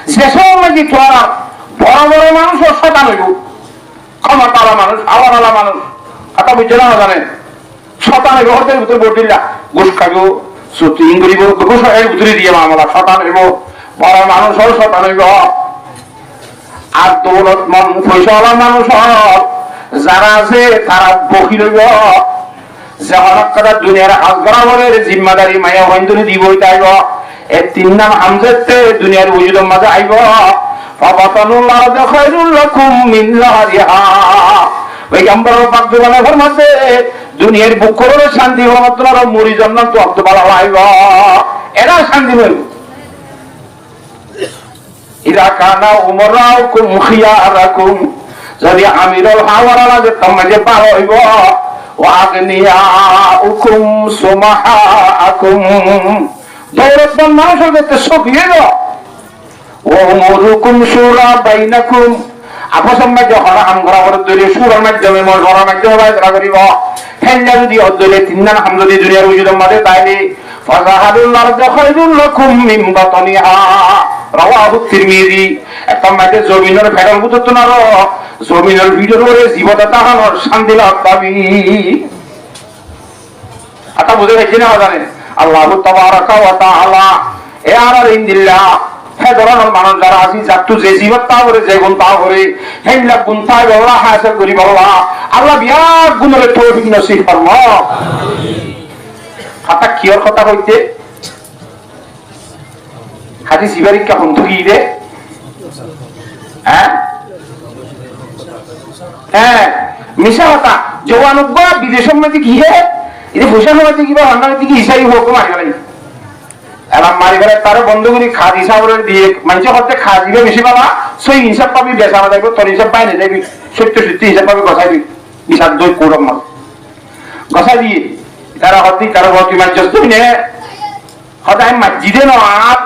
যেসব মাঝে তোরা বড় বড় মানুষ শতান হইব ক্ষমতাওয়ালা মানুষ আওয়ারওয়ালা মানুষ কথা বুঝছে না জানেন শতান ঘরের ভিতরে ভোট দিলা ঘুষ খাবো সত্যি করিব ঘুষ ভিতরে দিয়ে মামলা শতান হইব বড় মানুষ হল শতান হইব আর দৌলত মন পয়সাওয়ালা মানুষ হল যারা আছে তারা বকি রইব যে অনেক কথা দুনিয়ার আজ বরাবরের জিম্মাদারি মায়া হইন্দুনি দিবই তাইব এ তিন নাম হামজাতে দুনিয়ার উজুদের মাঝে আইব ফাবাতানুল্লাহ খায়রুল লাকুম মিন লাহরিহা পয়গম্বর পাক জীবনে ফরমাতে দুনিয়ার বুক করে শান্তি হওয়া মাত্র মরি জান্নাত তো আব্দ বালা আইব এরা শান্তি হইব ইদা কানা উমরাউকুম খিয়ারাকুম যদি আমিরুল হাওয়ারা লাগে তোমাকে পার হইব ওয়াগনিয়াউকুম সুমাহাকুম দৌলতবান মানুষ হইতে সফিয়ে দাও ওমরুকুম শুরা বাইনাকুম আপসের মধ্যে হরাম করা করে দলীয় সুরের মাধ্যমে মশলার মাধ্যমে বাইরা করিব হেল্লা যদি অদলে তিনজন হাম যদি দুনিয়ার উজুদের মাঝে তাইলে ফাজাহাদুল্লাহ খায়রুল লাকুম মিন বাতনিহা রাওয়াহু তিরমিজি একটা মাঝে জমিনের ফেরল বুঝতো না জমিনের ভিতরে জীবতা তাহানোর শান্তি লাভ পাবি আতা বুঝে গেছি না জানেন আল্লাহ তাবারাকা ওয়া তাআলা এ আর ইনদিল্লাহ হে ধরনের মানুষ যারা আছি যাত্তু যে জীবত তা করে যে গুণ তা করে হেল্লা গুণ তা আল্লাহ হাসিল করি বাবা আল্লাহ বিরাট গুণের তৌফিক নসিব ফরমা কথা কিয়র কথা হইতে হাদিস ইবারি কেমন ধুই দে হ্যাঁ হ্যাঁ মিশা কথা জওয়ানুব্বা বিদেশের মধ্যে গিয়ে এটা ভূষণ মধ্যে কিবা অন্য দিকে হিসাবি হোক মারি গেলাই এলাম মারি গেলে তারা বন্ধ করি খাদ হিসাব দিয়ে মানুষের হতে খাদ দিবে বেশি পাবা সেই হিসাব পাবি বেচারা যাবি তোর হিসাব বাইরে যাবি সত্য হিসাব পাবি গসাই দিবি বিষাদ দই কৌরব মাল গসাই দিয়ে তারা হতে তারা ভর্তি মার্যস্ত নে হতে আমি মার্জিদে ন আর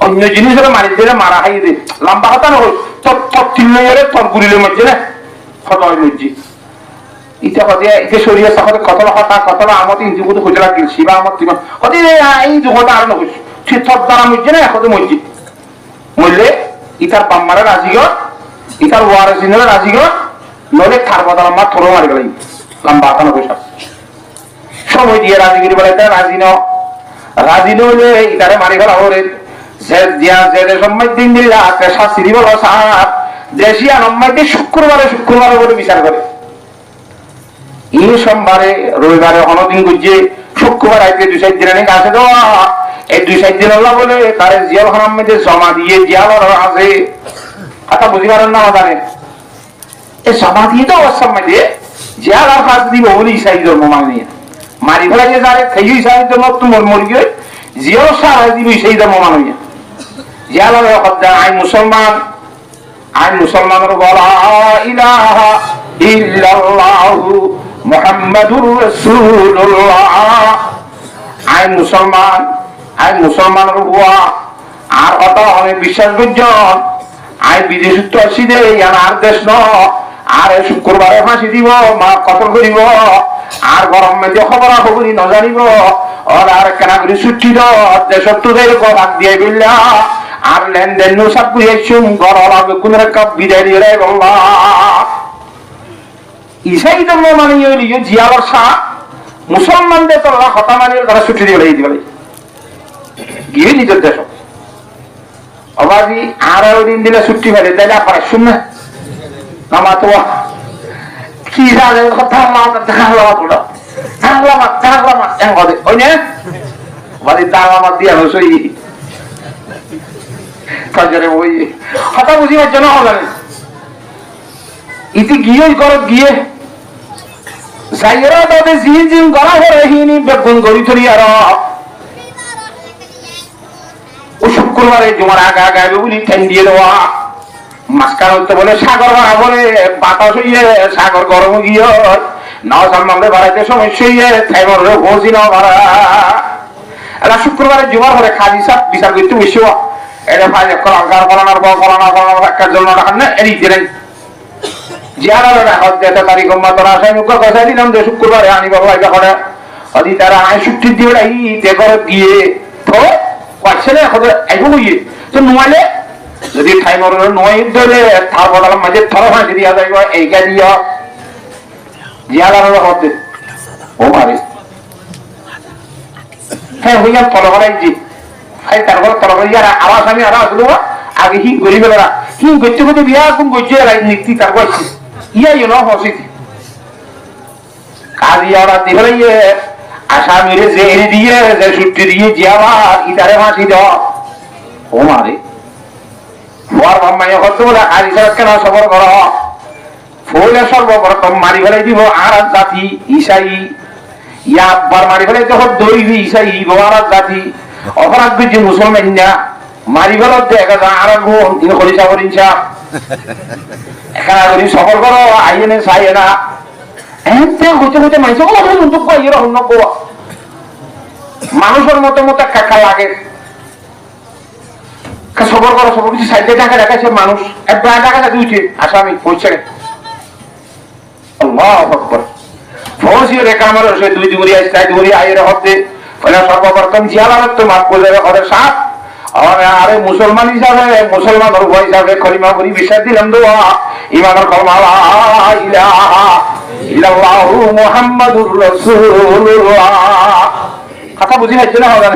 অন্য জিনিস মারি দিলে মারা খাই দে লম্বা হতা নয় তোর তোর তিলে তোর গুলিলে মধ্যে না হত হয় মসজিদ ইটা হতে একে সরিয়ে সাথে কতলা হতা কতলা আমতি ইন্দু কুতু খুজলা কিল শিবা আমত তিমা হতে এই দুহতা আর নকইছ সে তোর দ্বারা মধ্যে না এখন মসজিদ মরলে ইটার বাম্মারা রাজিগর ইটার ওয়ারিসিনরা রাজিগর নলে থার বদল আমার থরো মারি গেলাই লম্বা হতা নকইছ সময় দিয়ে রাজিগিরি বলে এটা রাজি নইলে ইটারে মারি গেল ওরে যে দিয়া যে সময় দিন দিলা শাস্তি দিব সার দেশিয়া নম্বরটি শুক্রবারে বলে বিচার করে এই সোমবারে রবিবারে অনদিন গুজে শুক্রবার আইতে 2-4 দিন আগে কাছে দেওয়া এই 2-4 দিন আল্লাহ বলে তার জিয়াল খানার মধ্যে জমা দিয়ে জিয়াল আছে কথা বুঝি পারেন না জানেন এই জমা দিয়ে তো অবস্থার মধ্যে জিয়াল আর কাজ দিব বলে ইসাই ধর্ম মানে মারি ফেলা যে যারে খেয়ে ইসাই ধর্ম তোমার মরি গিয়ে জিয়াল সারা দিব ইসাই ধর্ম মানে জিয়াল আই মুসলমানের বলা ইলাহা ইল্লাল্লাহু মুহাম্মাদুর রাসূলুল্লাহ আই মুসলমানের বুয়া আর কত আমি বিশ্বাস করজন আই বিদেশত্ব আসি দে আর দেশ ন আর শুক্রবারে ফাঁসি দিব মা কতল করিব আর গরম মেজে খবর খবরি নজানিব আর কেনা করে ছুটি দেশত্বদের ভাগ দিয়ে বিল্লা আর লেনদেন সব বুঝেছুম গরম আগে কোন কাপ বিদায় দিয়ে রে বাবা ইসাই ধর্ম মানে জিয়ালর শাহ মুসলমানদের তোরা হতা মানিয়ে তারা ছুটি দিয়ে দিবে গিয়ে নিজের দেশ অবাজি আর দিন দিলে ছুটি ফেলে তাইলে আপনার শুননা নামা তো কি কথা দিয়ে কথা বুঝিবার জন্য হবে ইতি গিয়ে ঘরত গিয়ে যাইরা তাদের জিন গলা হরে হিনি বেগুন গড়ি থরি আর ও শুক্রবারে জমার আগা গাইবে বলি ঠেন দিয়ে দেওয়া মাঝখান হতে বলে সাগর ভাড়া বলে বাতাস হইয়ে সাগর গরম গিয়ে নাও সামনে বাড়াইতে সমস্যা হইয়ে থাইমর ভোজি নাও ভাড়া এরা শুক্রবারে জমার হরে খাজি সাপ বিচার করতে বসে এটা ভাই কলার কলানার একটা জন্য রাখান না এরই দিলেন শুক্রবারে আনি বাবা তারা আয় ছুটি দিয়ে গিয়ে তো তো নোয়ালে যদি ঠাইমর নয় ধরে তার বদল মাঝে থর ফাঁসি দিয়া যাইব এইটা দিয়া জিয়ালার হতে ও মারে হ্যাঁ হইয়া তলগলাই যে তারপর তলগলাই আর আওয়াজ আমি আর আসলো আগে হিং করি বেলা হিং করতে করতে বিয়া কোন করছে রাজনীতি তারপর ইয়া ইউনো হসিতি কাজী ওরা দিবলাই আসামিরে জেল দিয়ে যে ছুটি দিয়ে জিয়াবার ইতারে ফাঁসি দেওয়া ও মারে ফুয়ার মাম্মাই হতো বলে কাজী সাহেব কেন সফর কর ফুলে সর্বপ্রথম মারি ফেলাই দিব আর জাতি ইসাই ইয়া আব্বার মারি ফেলাই যখন দৈবী ইসাই আর জাতি অপরাধ বুঝি মুসলমান না মারি ফেলত দেখা যায় আর গুণ তিনি খরিচা করিনছা এখানে সফর করো আইনে চাই না মানুষের মতো মতো কাকা লাগে সবর করো সবর কিছু সাইডে টাকা দেখাচ্ছে মানুষ একবার টাকা দিয়েছে আসামি পৌঁছে সর্বপ্রথম জিয়ালার তো মাফ করে ওদের সাপ আরে মুসলমান হিসাবে মুসলমান হিসাবে খলিমা করি বিশ্বাস দিলাম তো ইমানের কলমা মুহাম্মাদুর রাসূলুল্লাহ কথা বুঝি হচ্ছে না হবে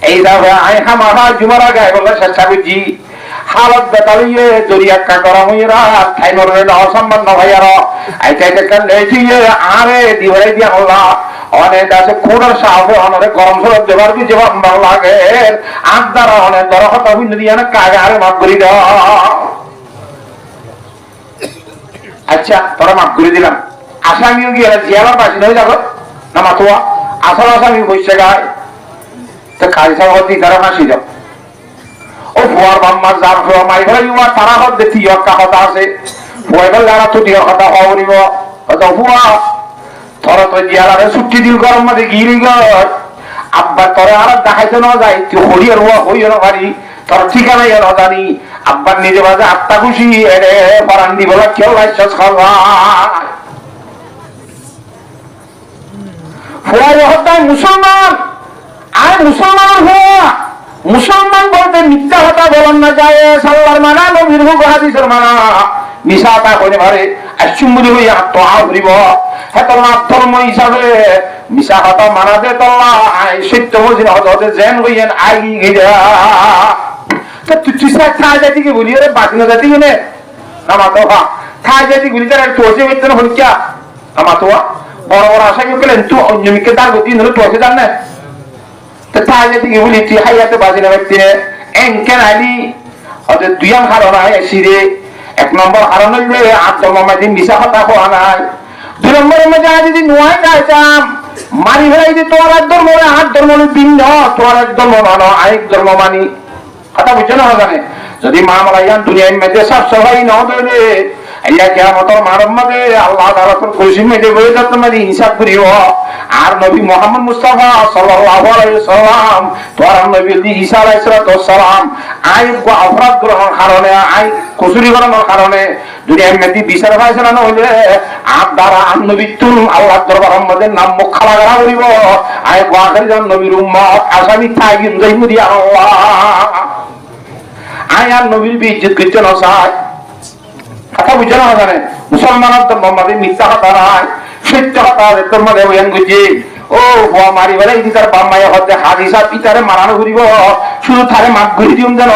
এই দাবে আই হামাহা জুমারা গায় বলে চেষ্টা করছি হালত বেতালিয়ে দরিয়া কা গরম হইরা থাইনর রে অসম্মান ভাইয়ার আইতে কালে দিয়ে আরে দিবাই দিয়া আল্লাহ অনেক আছে কোড়ার সাহাবে অনেক গরম সরব দেবার কি জবাব ভালো লাগে আদার অনেক দরহত হইন দিয়া না কাগে আরে মাফ করে দাও আচ্ছা তোরা মাফ করে দিলাম আসামিও গিয়ে জিয়ালার বাসিন হয়ে যাবো না মাতুয়া আসল আসামি বসে গায় তো কাজী সাহেব তারা ফাঁসি যাও ও ফুয়ার বাম্মার যার ফুয়া মারি ফেলাই তারা হত দেখি একটা কথা আছে ফুয়াই বল যারা তো দিয়ে কথা হওয়া বলিব ফুয়া তোরা তো জিয়ালারে ছুটি দিল গরম মাঝে গিরি গর আব্বা তোরা আর দেখাইতে না যায় তুই হরিয়ার হুয়া হইও না পারি তোর ঠিকানা না জানি আব্বার নিজে বাজে আত্মা খুশি এরে পরান দিব কেউ লাইসেন্স খাওয়া ফুয়াই হতায় মুসলমান আর মুসলমান হওয়া মুসলমান বলতে মিথ্যা কথা বলেন না যায় সাল্লার মানা নবীর হুক হাদিসের মানা মিশা তা করে পারে আশ্চুম্বরি হইয়া আত্মহা করিব হ্যাঁ তোমার ধর্ম হিসাবে মিশা কথা মানা দে তোলা আই সত্য মজিন হতে জেন হইয়েন আই গিরা তুই তুই থা জাতি কি বলি রে বাকি না জাতি নে আমা তো থা জাতি গুলি তার তোছে হইতে না হইয়া আমা তো বড় বড় আশা কেউ গেলেন তুই অন্য মিকে দাগ দিন হলো তোছে জান না তো থা জাতি কি বলি তুই হাইয়াতে বাজি না ব্যক্তি এনকেন আলি ওদের দুইয়াম হারনা এসিরে এক নম্বর হারন হইলে আত্মমামাজি মিশা কথা হওয়া নাই দুই নম্বরের মধ্যে যদি নোয়াই যাইতাম মারি ফেলাই যে তোর এক ধর্ম আর ধর্ম ভিন্ন তোর এক ধর্ম মানো আরেক ধর্ম মানি কথা বুঝছো না জানে যদি মামলাইয়ান দুনিয়ার মধ্যে সব সবাই ন দেবে আল্লাহ কিয়ামতের মানব মধ্যে আল্লাহ তাআলা তোর খুশি মেতে বলে তোমাদের হিসাব করিব আর নবী মুহাম্মদ মুস্তাফা সাল্লাল্লাহু আলাইহি সাল্লাম তোর নবী ঈসা আলাইহিস সালাম আই অপরাধ গ্রহণ কারণে আই কুসুরি গ্রহণের কারণে দুনিয়ার মধ্যে বিচার ফায়সালা না হইলে আর দ্বারা নবী তুম আল্লাহর দরবারের মধ্যে নাম মুখ খালা করা করিব আই ওয়াখারি জন নবীর উম্মত আসামি থাকি যাইমু দিয়া আল্লাহ আই আর নবীর ইজ্জত করতে না চায় কথা বুঝে না জানে মুসলমানের তো মোহাম্মদের মিথ্যা কথা নাই সত্য কথা তোর মধ্যে বয়ান করছি ও হুয়া মারি বেলা ইদি তার বাম্মাই হতে হাদিসা পিতারে মারানো ঘুরিব শুধু তারে মাপ ঘুরি দিম যেন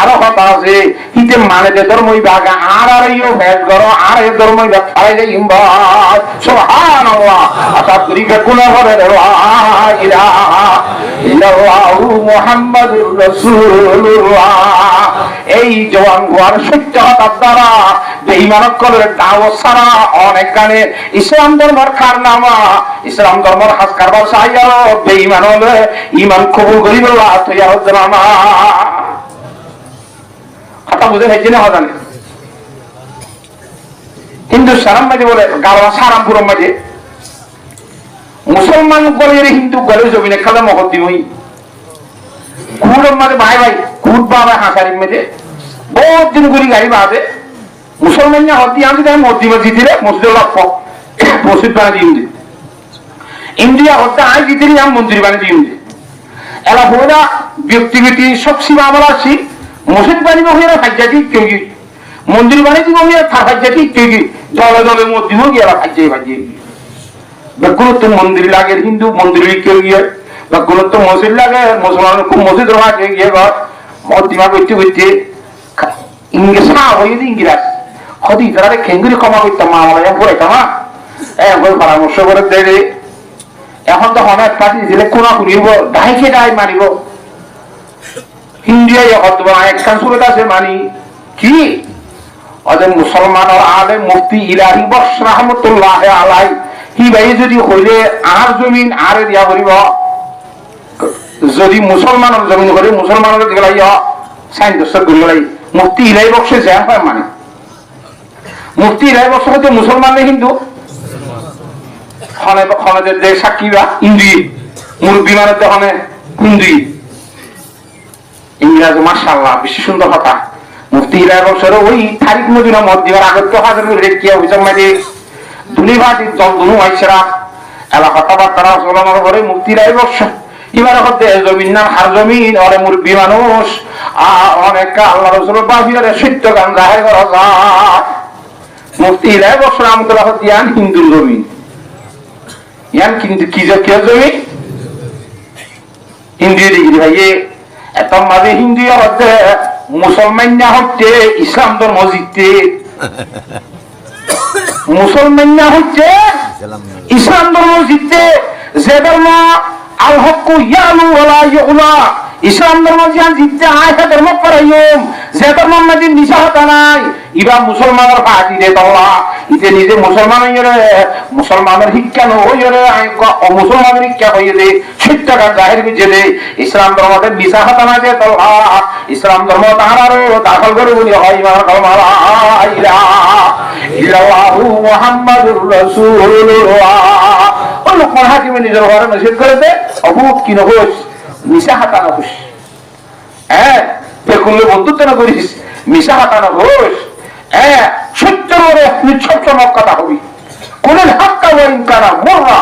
আরো কথা আছে হিতে মানে যে ধর্মই বাগা আর আর ইও ভেদ করো আর এই ধর্মই বাগ খাই যাই ইমবাদ সুবহানাল্লাহ আশা করি কে গুনাহ করে লা ইলাহা ইল্লাল্লাহু মুহাম্মাদুর রাসূলুল্লাহ এই জওয়ান গোয়ার সত্য কথার দ্বারা বেঈমানত করে দাওয়াত ছাড়া অনেক গানে ইসলাম ধর্মের কারনামা ইসলাম ধর্মের হাস কারবার চাইয়া বেঈমান হলে ঈমান কবুল করিব আল্লাহ তৈয়া হচ্ছে না কথা বুঝে হয়েছে না জানে হিন্দু সারাম মাঝে বলে গাওয়া সারামপুরের মাঝে মুসলমান গলে হিন্দু গলে জমিনে খালে মহতি হই কুড়ের মাঝে ভাই ভাই কুট বাবা হাঁসারির মেঝে বহুত দিন গুলি গাড়ি বাজে মুসলমান না হতি আমি তাই মসজিদ মসজিদে মসজিদ লক্ষ মসজিদ বানা দিয়ে ইন্ডিয়া হতে আই জিতিরি আম মন্দির বানা দিয়ে এলা হইরা ব্যক্তিগতি সব সীমা আমরা আছি মসজিদ বানিব হইরা ফাইজাতি কেউ কি মন্দির বানিয়ে দিব হইরা ফাইজাতি কেউ কি জলে জলে মসজিদ হোক এলা ফাইজাই ফাইজাই বেগুলো তো মন্দির লাগে হিন্দু মন্দির কেউ গিয়ে বা কোনো তো মসজিদ লাগে, মুসলমান খুব মসজিদ রোহাকে গিয়ে ঘর মদিমা করতে করতে ইংরেজ হয়ে ইংরেজ হদি তারা খেঙ্গুরি ক্ষমা করতাম মা আমার পড়াইতাম এখন পরামর্শ করে দেবে। এখন তো অনেক পার্টি দিলে কোনা করিব ডাইকে ডাই মারিব ইন্ডিয়ায় একখান সুরত আছে মানি কি ওদের মুসলমানের আলে মুফতি ইলাহি বক্স রাহমাতুল্লাহ আলাই হি ভাই যদি হইলে আর জমিন আরে দিয়া করিব, যদি মুসলমানের জমিন করে মুসলমানের দিকে লাইয়া সাইন দস্তক করিব লাই মুফতি ইলাহি বক্সে যায় হয় মানে মুফতি ইলাহি বক্স হতে মুসলমান নেই কিন্তু খনে খনে যে সাক্ষী বা হিন্দুই মুরব্বী মানে তো খনে হিন্দুই ইংরাজ মাশাআল্লাহ বেশি সুন্দর কথা। মুফতি ইলাহি বক্সের ওই তারিখ মদিনা মদিনার আগত তো হাজার রেকিয়া হইছে মানে দুনিবাদি জলদুনু আইছরা এলা কথাবার্তা চলানোর পরে মুফতি ইলাহি বক্স এবার হতে জমিন না হার জমিন অনেক মুরব্বী মানুষ অনেক আল্লাহ রাসূলের বাবিরে সত্য গান জাহির করা যায়। মুফতি ইলাহি বক্স রাহমাতুল্লাহ দিয়ান হিন্দুর জমিন ইয়ান কিন্তু কি যে কে জমিন হিন্দু ডিগ্রি ভাইয়ে এত মাঝে হিন্দু হচ্ছে মুসলমান না হচ্ছে ইসলাম ধর্ম জিততে, মুসলমান না হচ্ছে ইসলাম ধর্ম জিততে, যে ধর্ম আল হক ইয়ালু ওয়ালা ইউলা ইসলাম ধর্ম জিয়ান জিততে আয়সা ধর্ম পরাইম, যে ধর্ম মাঝে নিশাহতা নাই ইবা মুসলমানের পার্টি রে তলা ইতে নিজে মুসলমান হইরে মুসলমানের শিক্ষা নহইরে মুসলমানের শিক্ষা হইয়ে দে সত্যটা জাহির বিজে দে ইসলাম ধর্মতে নিশাহতা না যে তলা ইসলাম ধর্ম তাহারও দাখল করে বলি হয় ইমান কালমা লা ইলাহা ইল্লাল্লাহু মুহাম্মাদুর রাসূলুল্লাহ। ও লোকমান হাকিমে নিজের ঘরে নসিহত করে দে অবুত কি নহস মিশা হাতানো হোস, হ্যাঁ বেকুলে বন্ধুত্ব না করিস মিশা হাতানো হোস, হ্যাঁ সত্য বলে নিঃশব্দ কথা হবি কোন হাক্কা ওয়াইন কানা মোররা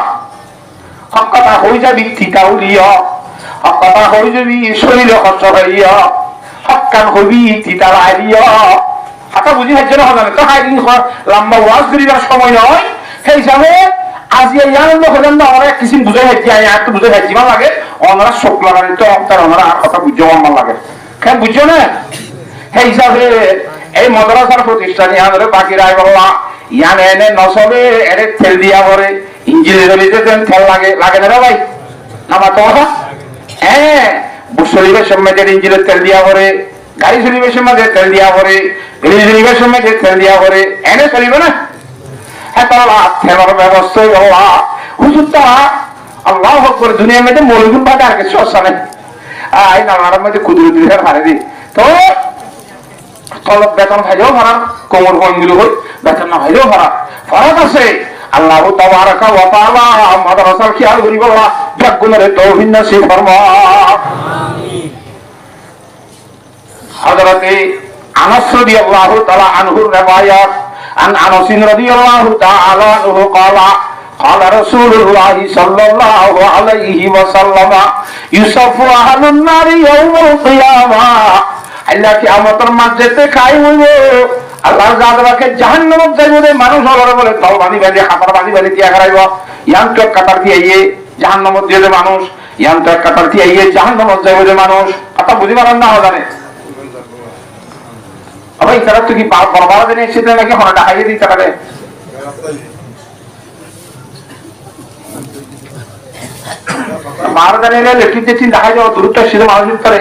হক কথা হয়ে যাবি তিতাউলিয়া, হক কথা হয়ে যাবি শরীরে কষ্ট হইয়া হক্কান হবি তিতালাইয়া হাতা বুঝি হাইছে না হবে তো হাইদিন লম্বা ওয়াজ করিবার সময় নয় সেই হিসাবে আজি ইয়ান হলেন না আমরা কিছু বুঝাই হাইছি আর তো বুঝাই হাইছি ভালো লাগে ওনারা শোক লাগানি তো তার ওনারা আর কথা বুঝতে আমার লাগে কেন বুঝছো না সেই হিসাবে এই মাদ্রাসার প্রতিষ্ঠান ইয়াদের বাকি রায় বললা ইয়ান এনে নসবে এর তেল দিয়া পরে ইঞ্জিনিয়ার তেল লাগে লাগে না ভাই নামা তো হ্যাঁ শরীরের সময় ইঞ্জিনের তেল দিয়া পরে গাড়ি শরীরের সময় তেল দিয়া পরে শরীরের সময় তেল দিয়া পরে এনে চলিবে না হ্যাঁ তাহলে তেলের ব্যবস্থা হুজুর তারা আল্লাহ করে দুনিয়ার মধ্যে মৌলগুন বাদে আর কিছু আসা নেই এই নানার মধ্যে কুদুরি দিলে ভাড়ে দিই তো তলব বেতন ভাইলেও ভাড়া কোমর বইগুলো হই বেতন না ভাইলেও ভাড়া ফরক আছে। আল্লাহ তাবারাকা ওয়া তাআলা মাদ্রাসার খেয়াল করিব ব্যাগুণের তৌহিদ নসিব ফরমা। হযরতে আনাস রাদিয়াল্লাহু তাআলা আনহুর riwayat عن أنس رضي الله تعالى عنه قال قال رسول الله صلى الله عليه وسلم يصف أهل النار يوم القيامة আল্লাহ কিয়ামতের মাঝেতে খাই হইব আল্লাহ জাদরাকে জাহান্নামে যাইবে মানুষ হলরে বলে তল বাঁধি বাঁধি হাতার বাঁধি বাঁধি দিয়া করাইব ইয়ান তো কাটার দিয়ে জাহান্নামে দিয়ে মানুষ ইয়ান তো কাটার দিয়ে জাহান্নামে যাইবে মানুষ কথা বুঝি পারেন না জানে ভাই তারা তো কি বরবার দিনে এসেছে নাকি হনা ডাকাইয়ে দিই তারা মার জানে লেট্রিন টেট্রিন দেখাই যাওয়া দূরত্ব সেটা মানুষ করে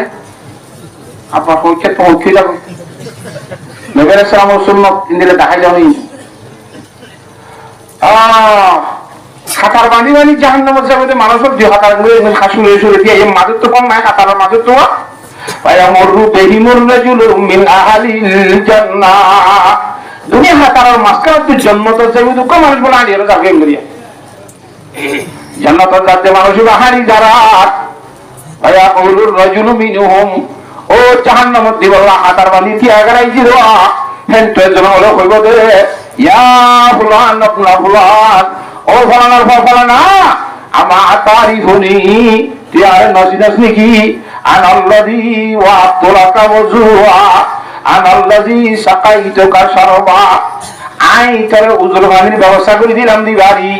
আপনার পরীক্ষা তো পৌঁছে যাবে নবীর সালাম সুন্নাত দিলে দেখাই যাবে হাতার বাঁধি বাঁধি জাহান্নামে যাবে মানুষের দুই হাতার গুলো খাসু এসে দিয়ে এই মাঝে তো কম নাই হাতার মাঝে তো দুনিয়া হাতার মাঝখানে তুই জন্মত যাবি দুঃখ মানুষ বলে আড়িয়ে যাবে জন্মত যাতে মানুষ বাহারি যারা ভাইয়া কৌলুর রজুলু মিনহুম ও জাহান্নামে দিবল্লা হাতার বাঁধি তিয়াগারাই জিরো হেন তো জন হলো হইব দে ইয়া ফুলান আপনা ফুলান ও ফলানার ফলানা আমা তারিফুনি তুই আর নসিনাস নাকি আনাল্লাযী ওয়াতুলাকা ওযুআ আনাল্লাযী সাকাইতুকা শারবা আই তোরে উজুর পানির ব্যবস্থা করে দিলাম দিবারি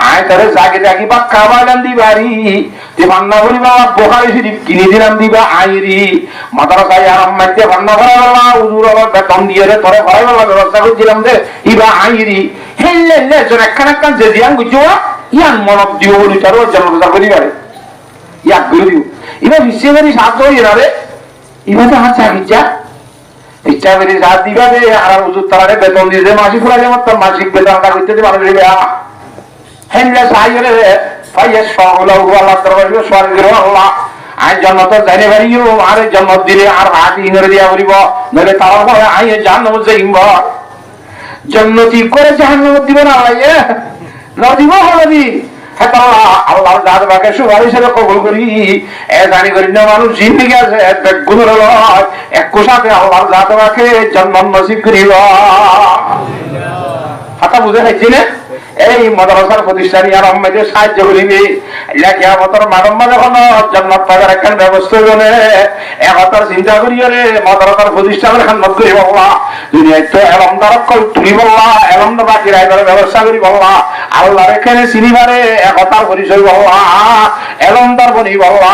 আই তোরে জাগে জাগি পাক্কা বানান দিবারি যে ভান্না করি বাবা বোখারি শরীফ কিনে দিলাম দিবা আইরি মাদ্রাসায় আরাম মাইতে ভান্না করা বাবা হুজুর আবার বেতন দিয়ে রে তোরে ভয় বাবা ব্যবস্থা করে দিলাম দে ইবা আইরি হেললে লে জোর একখান একখান যে দিয়ান গুজোয়া ইয়ান মনত দিও বলি তারও জন্মদাতা করি পারে ইয়াক গুরু দিও ইবা বিশ্ববারী সাহায্য হয়ে যাবে ইবা তো হাত চাকিচ্ছা ইচ্ছা করে সাথ দিবা দে আর হুজুর তারারে বেতন দিয়ে দে মাসিক ফুলা যেমন তোর মাসিক বেতনটা করতে দে মানুষ দিবে হেললে সাহায্য ফাইয়াস ফাউলাহু আল্লাহ দরবারে স্বর্গের আল্লাহ আই জন্নত জানে বাড়িও আর জন্নত দিলে আর হাত ইংরে দিয়া বলিব নলে তারা বলে আই জান্নাত যাইব জান্নতি করে জাহান্নাম দিব না আল্লাহ না দিব হলদি হেতা আল্লাহর জাত বাকে সুপারিশ হিসেবে কবুল করি এ জানি করি না মানুষ জিন্দেগি আছে এক গুণের লয় এক কোষাতে আল্লাহর জাত বাকে জান্নাত নসিব করিব কথা বুঝে খাইছি না এই মাদ্রাসার প্রতিষ্ঠানী আর আহমেদের সাহায্য করিবি কিয়ামতের মানব যখন জান্নাত পাওয়ার একখান ব্যবস্থা করে একতার চিন্তা করিও রে মাদ্রাসার প্রতিষ্ঠানের খান্নত করি বললা দুনিয়ায় তো এলমদার তুলি বললা এলমদার বাকি রাইবার ব্যবস্থা করি বললা আল্লাহর এখানে চিনিবারে একতার পরিচয় বললা এলমদার বনি বললা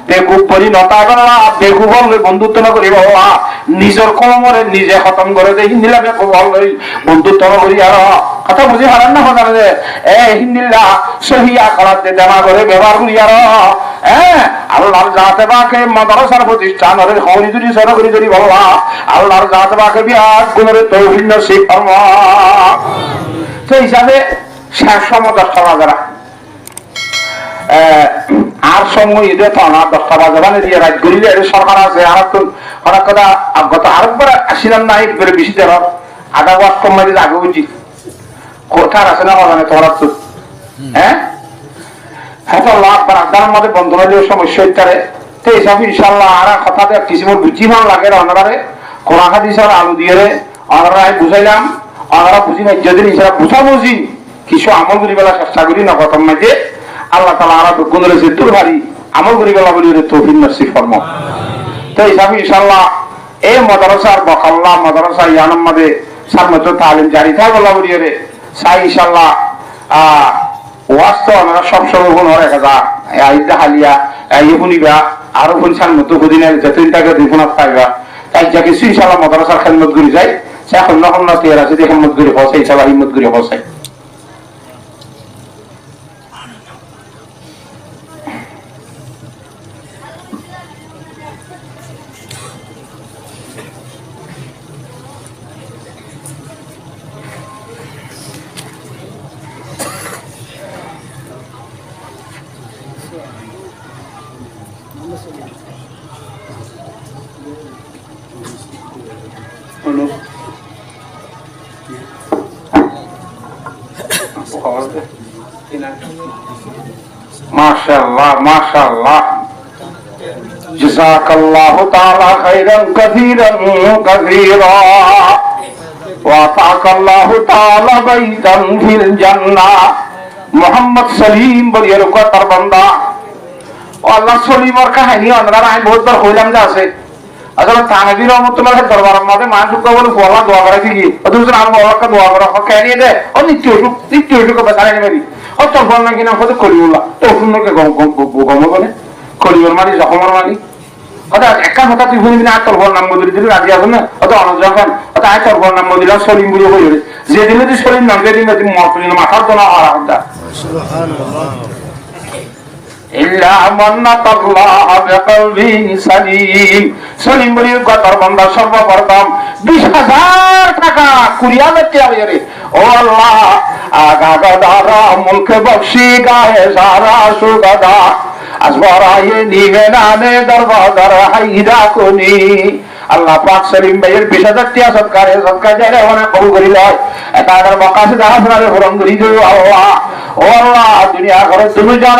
বেকুব বলি নতা করলা বেকু বললে বন্ধুত্ব না করি বললা নিজের কলমরে নিজে খতম করে দেয় হিন্দিলা বেকু বললে বন্ধুত্ব না করি আর কথা বুঝি হারান না কথা যে এ হিন্দিল্লা সহিয়া করাতে দেমা করে ব্যবহার করি আর আল্লাহর জাতে বাকে মাদ্রাসার প্রতিষ্ঠান ওরে হরি দুরি সরা করি যদি বললা আল্লাহর জাতে বাকে বিরাট গুণের তৌহিদ নসিব ফরমা সেই হিসাবে শেষ সময় 10টা বাজারা আর সময় ঈদে তো না 10টা বাজাবানে দিয়ে রাত গড়িলে সরকার আছে আর তো হঠাৎ কথা গত আরেকবার আসিলাম না একবারে বেশি দেওয়া আধা ওয়াশ কম মারি আগে উচিত কোথার আছে না মানে তোমার তো হ্যাঁ হ্যাঁ তো লাভ আড্ডার মধ্যে বন্ধ হয়ে যাওয়ার সমস্যা ইত্যারে তো এইসব ইনশাল্লাহ আর কথাতে কিছু বুঝি ভালো লাগে অনারে কোরআন হাদিসের আলু দিয়ে রে অনারা বুঝাইলাম অনারা বুঝি না যদি ইনশাল্লাহ বুঝা বুঝি কিছু আমল করি বেলা চেষ্টা করি না প্রথম মাঝে আল্লাহ তালা আরা গুণ রয়েছে তোর ভারী আমল করি বেলা বলি রে তৌফিক নসিব ফরমা তো এইসব ইনশাল্লাহ এই মাদ্রাসার বখাল্লা মাদ্রাসা ইয়ানাম মাদে সামনে তালিম জারি থাকে বলা বলি রে সাই ইনশাল্লাহ ওয়াস্তব আমরা সবসময় গুণ রেখা যা আইদা হালিয়া এই শুনিবা আরো কোন সামনে বুঝিনা যতদিন তাকে দুগুণ পাইবা তাই যা কিছু ইনশাল্লাহ মাদ্রাসার খেদমত করি যায় সে এখন নখন না তেয়ার আছে খেদমত করে বসে ইনশাল্লাহ হিম্মত করে বসে মাশাআল্লাহ মাশাআল্লাহ জাযাকাল্লাহু তাআলা খাইরান কাসীরান কাসীরা ওয়া তাআকাল্লাহু তাআলা বাইতান ফিল জান্নাহ মুহাম্মদ সলিম বলিয়ার কথার বান্দা আল্লাহ সলিমর কাহিনী আমরা আই বহুতবার কইলাম যে আছে আসলে তানভীর রহমাতুল্লাহ দরবারের মধ্যে মানুষ বলে বলা দোয়া করে কি অথচ আর আল্লাহকে দোয়া করে কেন দে ও নিত্য বেচারে নেবি ও তোর ফল নাকি না কত কলিউল্লাহ তো সুন্দরকে গম বলে কলিউর মানি জখমর মানি অত একা কথা তুই শুনবি না তোর ফল নাম মজুরি দিলে রাজি আসো না অত অনজন অত আয় তোর ফল নাম মজুরি সলিম বলে হয়ে যে দিনে তুই সলিম নাম যেদিন তুমি মাথার তো না আর ইল্লা মান্নাতাল্লাহ বিকলবিন সালিম সলিম বলির কথার বান্দা সর্বপ্রথম 20,000 টাকা কুরিয়ালে তিয়ারে ও আল্লাহ আগা গদারা মুলকে বখশি গায়ে সারা সুগদা আসবরায়ে নিবে নানে দরবাজার হাইদা কোনি আল্লাহ পাক সলিম ভাইয়ের 20,000 টাকা সদকা যায় ওনা কবুল করি লয় এটা আর মাকাসিদ হাসনারে পূরণ করি দিও আল্লাহ ও আল্লাহ দুনিয়া ঘরে তুমি জানো